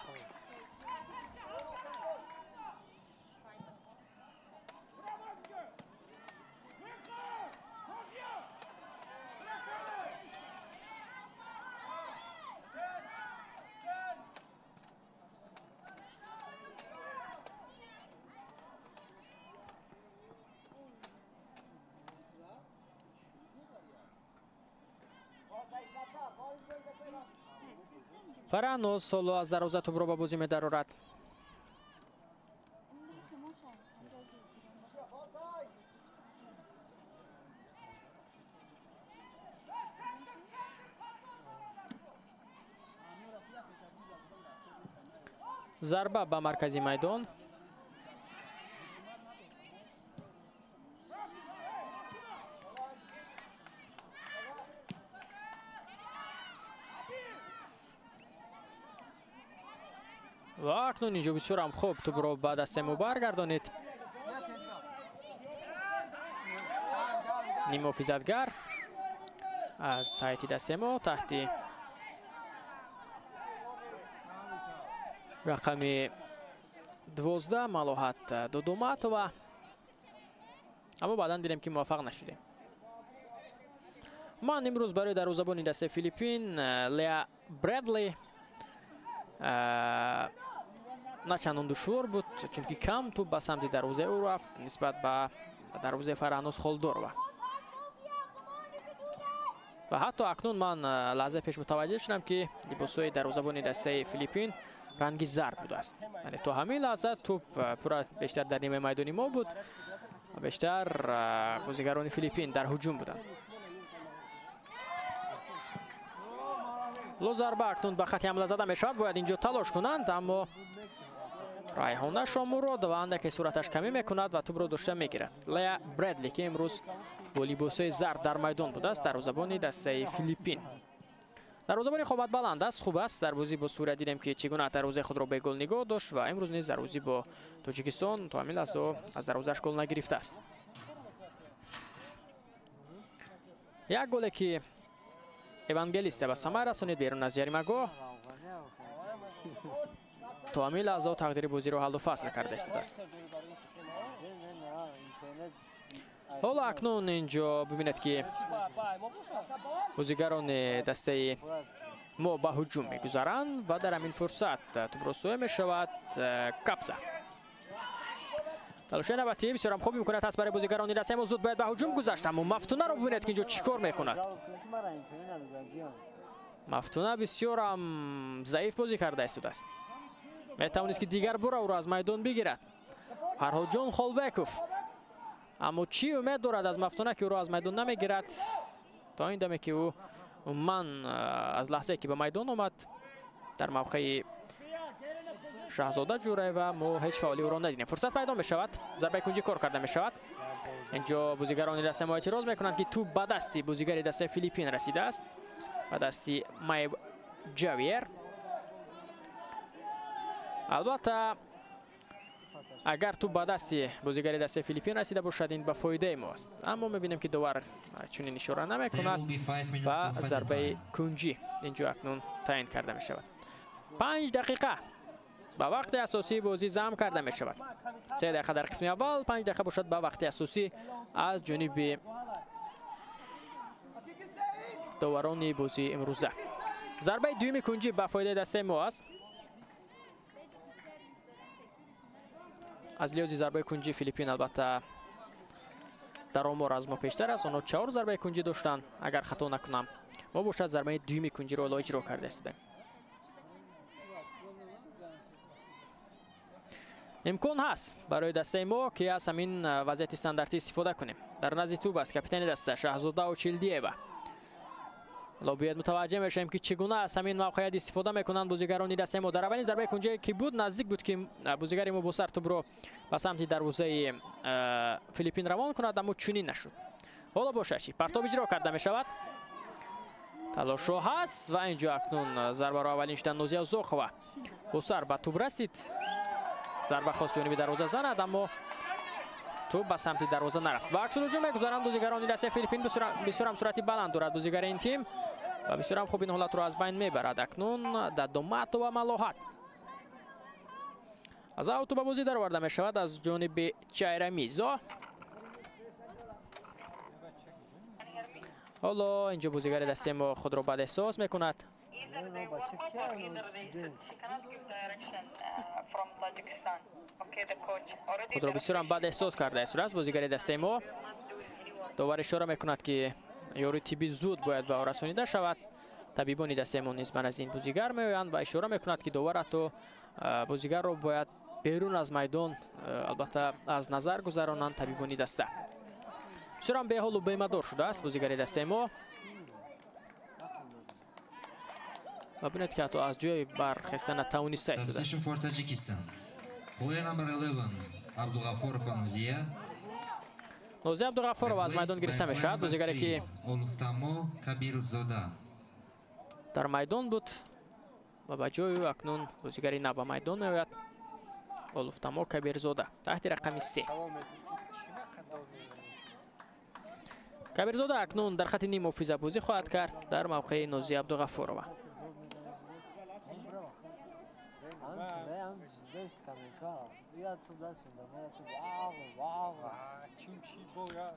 فرانوس حالا از دروازه توپ رو به بازی می‌دارد. ضربه به مرکزی میدان. و اکنون اینجا بسیار هم خوب توپ رو به دست ما برگردانید. نیم محافظتگر از سایت دست ما تحت رقم 12 ملاحت دودوماتووا، اما بعدا دیدیم که موفق نشدیم. من امروز برای دروازه‌بان دسته فیلیپین لیا برادلی نه چندان دشوار بود چون که کم توپ به سمت دروازه او رفت نسبت به دروازه فرانوس خلدار. و حتی اکنون من لحظه پیش متوجه شدم که لباسای دروازه‌بان دسته فیلیپین رنگی زرد بود است. یعنی تو همین لحظه توپ پورا بیشتر در نیمه میدانی ما بود و بیشتر بازیگران فیلیپین در هجوم بودند. لو ضربه اکنون به خط حمله زده میشود، باید اینجا تلاش کنند اما رایحانه شاموراد و اندکی صورتش کمی میکند و توپ رو داشته میگیرد. لیا برادلی که امروز با لباسای زرد در میدان بوده است دروازه‌بان دسته فیلیپین. دروازه‌بان قامت بلند است، خوب است. در بازی با سوریه دیدیم که چگونه دروازه خود را به گل نگاه داشت و امروز نیز در بازی با تاجیکستان تو همین لحظه از دروازه‌اش گل نگرفته است. یک گلی که ایوانگلیست به ثمر رسانید بیرون از جریمه‌گاه. تو همین لحظه تقدیر بازی را حل و فصل کرده است. حالا اکنون اینجا ببینید که بازیگران دسته ما به هجوم میگذارند و در همین فرصت توپ رو سوی میشود کاپسا. تلاش نوبتی بسیار هم خوب میکند است برای بازیگران دسته ما. زود باید به هجوم گذشت اما مفتونه رو ببینید که اینجا چیکار میکند. مفتونه بسیار هم ضعیف بازی کرده است. میتوانست که دیگر بار او را از میدان بگیرد. فرهاد خالبکوف اما چی امید دارد از مفتونه که او را از میدان نمیگیرد تا این دمه که او من از لحظه که به میدان آمد در موقع شاهزاده جوره و ما هیچ فعالی او را ندیدیم. فرصت پیدا می شود، ضربه کنجی کار کرده می شود. اینجا بازیگران دسته ما اعتراض میکنند که توپ به دستی بازیگر دسته فیلیپین رسیده است، به دستی مایب جاویر. البته اگر توپ به دستی بازیگر دسته فیلیپین رسیده باشد این به فایده ما است، اما میبینیم که داور چنین اشاره نمیکند و ضربه کنجی اینجا اکنون تعیین کرده می شود. 5 دقیقه به وقت اساسی بازی ضم کرده می شود. 3 دقیقه در قسم اول، 5 دقیقه باشد به وقت اساسی از جانب داوران بازی امروزه. ضربه دوم کنجی به فایده دسته ما است. از لحاظ ضربه کنجی فیلیپین البته در آمار از ما پیشتر است. آنها 4 ضربه کنجی داشتن اگر خطا نکنم. ما باشد ضربه دومی کنجی رو اجرا کرده استیم. امکان هست برای دسته ما که از همین وضعیت استانداردی استفاده کنیم. در نزد توپ است کاپیتان دسته شهزاده و چیلدیeva. حالا باید متوجه میشیم که چگونه از همین موقعیت استفاده میکنند بازیگران دسته ما. در اولین ضربه کنجی که بود نزدیک بود که بازیگر ما با سر توپ رو به سمت دروازه فیلیپین روان کند اما چنین نشد. حالا باشه چی پرتاب اجرا کرده می شود. تلاش هست و اینجا اکنون ضربه را اولین شدن نوزیا زوخوا با سر به توپ رسید. ضربه خواست جانب دروازه زند اما توپ به سمت دروازه نرفت. با عکس الهجوم میگذارند بازیگران دسته فیلیپین بسیار هم سرعت بلند دارد بازیگر این تیم و بسیار هم خوب این حالت رو از بین میبرد. اکنون ددوماتو و ملاحت از اوتو به بازی درآورده می شود از جانب چایرمیزا. حالا اینجا بازیگر دسته ما خود را بد احساس میکند. خود را بسیار هم بد احساس کرده است بازیگر دسته ما. داور اشاره میکند که یاری تیبی زود باید به او رسانیده شود. طبیبان دسته ما نیز از این بازیگر میآیند و اشاره میکند که داور تو بازیگر را باید بیرون از میدان البته از نظر گذرانند. طبیبان دسته بسیار هم به حال و بیمه‌دار شده است بازیگر دسته ما. و ببینید که حتی از جای برخستن توانسته است. Substitution for Tajikistan. Player number 11 Abdulghaforov Nozia. نوزی عبدالغفارov از میدان گرفته می شود. بازیگری که Oluftamo Kabirzoda. در میدان بود و به جای او اکنون بازیگری نه به میدان می آید. Oluftamo Kabirzoda تحت رقم 3. کبیرزاده اکنون در خط نیم حافظه بازی خواهد کرد در موقع نوزی عبدالغفارov.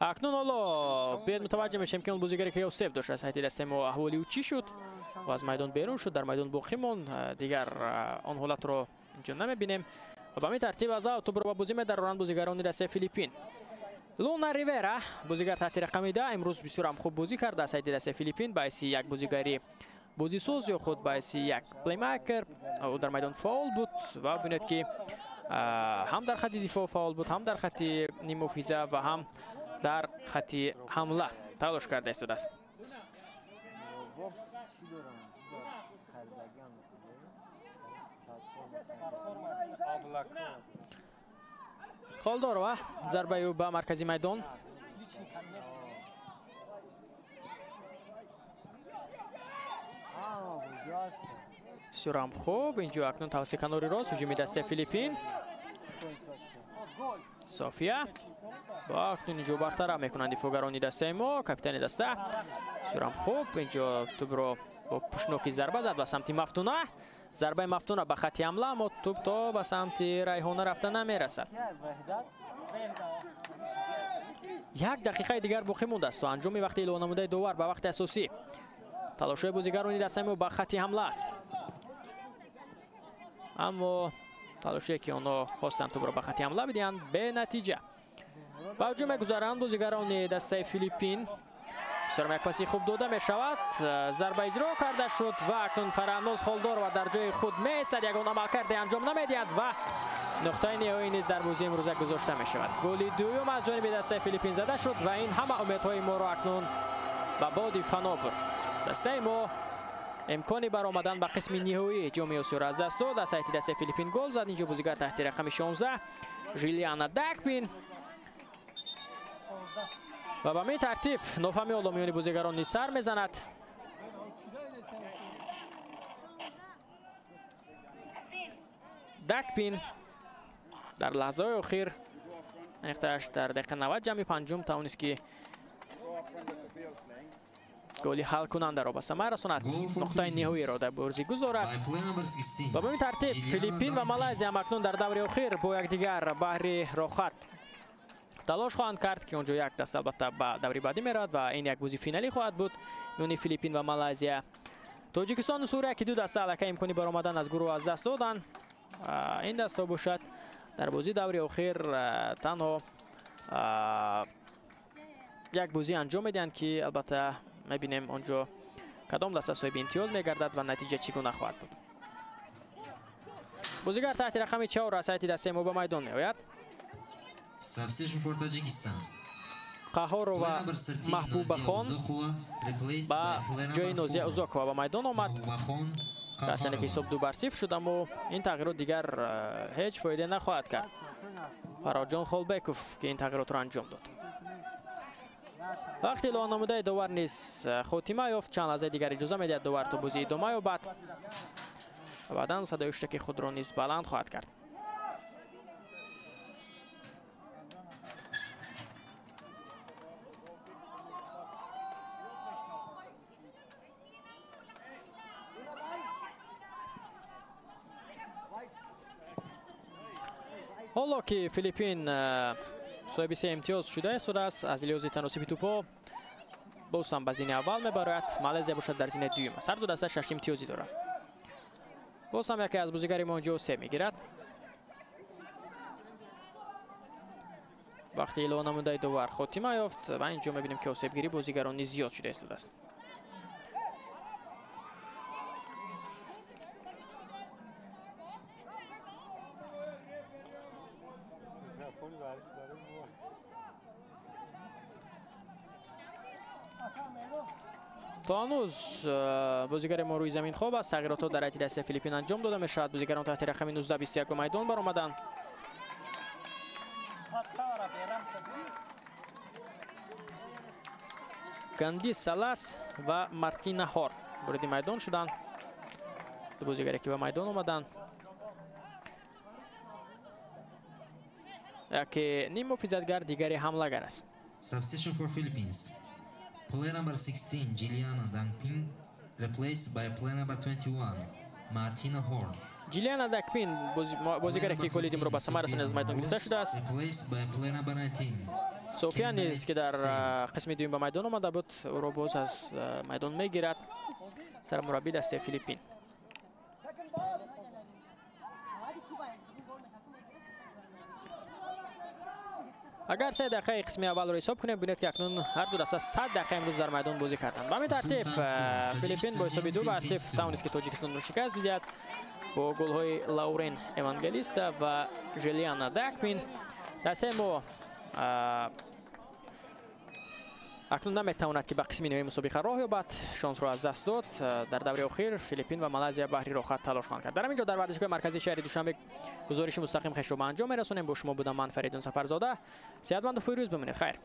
اکنون حالا باید متوجه میشیم که اون بازیگری که یوسف داشت از هیئت دسته ما احوالی او چی شد و از میدان بیرون شد. در میدان باقی ماند دیگر آن حالت رو اینجا نمیبینیم و به همین ترتیب از اوتو رو بازی می‌دارند بازیگران دسته فیلیپین. لونا ریورا بازیگر تحت رقم 10 امروز بسیار هم خوب بازی کرد از هیئت دسته فیلیپین. باعث یک بازیگری بازی ساز یا خود باعث یک پلی میکر او در میدان فاول بود و ببینید که هم در خط دفاع فاول بود هم در خط نیم حافظه و هم در خط حمله تلاش کرده است. خالدار و ضربه او به مرکزی میدان. بسیار هم خوب اینجا اکنون توسط کناری راست هجوم دسته فیلیپین. صافیه با اکنون اینجا برطرف میکنند دفاعگران دسته ما. کاپیتان دسته بسیار هم خوب اینجا توپ رو با پشنوکی ضربه زد به سمت مفتونه. ضربه مفتونه به خط حمله اما توپ تا به سمت ریحانه رفته نمیرسد. 1 دقیقه دیگر باقی مونده است و انجام وقت اعلام نموده داور به وقت اساسی. تلاش بازیگران دسته ما به خط حمله است اما تلاشی که آنها خواستند توپ را به خط حمله بدهند به نتیجه با هجوم می‌گذارند بازیگران دسته فیلیپین. بسیار یک پاسی خوب داده می شود. ضربه اجرا کرده شد و اکنون فرامناز خالدار و در جای خود می ایستد. یگانه عملکرد انجام نمیدهد و نقطه نهایی نیز در بازی امروز گذاشته می شود. گل دوم از جانب دسته فیلیپین زده شد و این همه امیدهای ما را اکنون به باد فنا برد. دسته ما امکانی برآمدن به قسم نهایی جام آسیا را از دست داد. از هیئت دسته فیلیپین گل زد. اینجا بازیگر تحت رقم 16 ژیلیانا داکپین و به همین ترتیب نوفهمی حالا میان بازیگران نیز سر میزند. داکپین در لحظه اخیر نختش در دقیقه 90 جمع پنجم توانست که گلی حل کننده را به ثمر رساند. نقطه نهایی را در بازی گذارد. و به این ترتیب فیلیپین و مالایزیا هم اکنون در دور اخیر با یکدیگر بهر راحت تلاش خواهند کرد که اونجا یک دست البته به دوری بعدی میرد و این یک بازی فینالی خواهد بود میان فیلیپین و مالایزیا. تاجیکستان و سوریه که دو دسته الکی امکانی برآمدن از گروه از دست دادن. این دسته باشد در بازی دوری اخیر تنها یک بازی انجام میدن که البته میبینیم اونجا کدام دسته صاحب امتیاز میگردد و نتیجه چگونه خواهد بود. بازیگر تحت رقم 4 از سایت دسته ما به میدان میآید. Substitution for Tajikistan. قهار و محبوب خان با جای نازیه اوزاکوا به میدان آمد. گرچه که حساب 2-0 شد اما این تغییرات دیگر هیچ فایده نخواهد کرد. فراجان خالبکوف که این تغییرات را انجام داد. وقتی اعلان نموده داور نیز خاتمه یافت، چند لحظه دیگر اجازه میدهد داور تا بازی ادامه یابد و بعدا صدای اشتراک خود را نیز بلند خواهد کرد. حالا که فیلیپین صاحب 3 امتیاز شده است از لحاظ تناسب توپا باز هم به زین اول میبرد. مالزیا باشد در زین دوم است. هر دو دسته 6 امتیازی دارد. باز هم یکی از بازیگر ما اونجا 3 میگیرد. وقتی اعلان نموده داور خاتمه یافت و اینجا میبینیم که آسیب گیری بازیگران نیز زیاد شده است. تا هنوز بازیگر ما روی زمین خواب است. تغییرات در هیئت دسته فیلیپین انجام داده می شود. بازیگران تحت رقم 19-21 به میدان برآمدند. گاندی سالاس و مارتینا هار وارد میدان شدند. دو بازیگری که به میدان آمدند. یکی نیم مفیدگر دیگری حمله‌گر است. Substitution for Philippines. Player number 16, Giliana Dangping, replaced by player number 21, Martina Horn. جیلیانا دکپین بازیگری که کلی تیم رو به ثمر رسانید از میدان گرفته شده است. Replaced by player number 19. سوفیا نیز که در قسم دوم به میدان آمده بود او را باز از میدان میگیرد سرمربی دسته فیلیپین. اگر 3 دقیقه قسم اول رو حساب کنیم ببینید که اکنون هر دو دسته 100 دقیقه امروز در میدان بازی کردند. به همین ترتیب فیلیپین با حساب 2-0 توانست که تاجیکستان را شکست بدهد با گل‌های لاورین اوانگلیستا و جلیانا دکپین. دسته ما اکنون نمیتواند که به قسم نیمه مسابقه راه یابد. شانس را از دست داد. در دوره اخیر فیلیپین و مالزیا بحری راحت تلاش خواهند کرد. در همینجا در ورزشگاه مرکزی شهر دوشنبه گزارش مستقیم خیش رو به انجام میرسونیم. با شما بودم من فریدون سفرزاده. صحتمند و پیروز بمانید. خیر.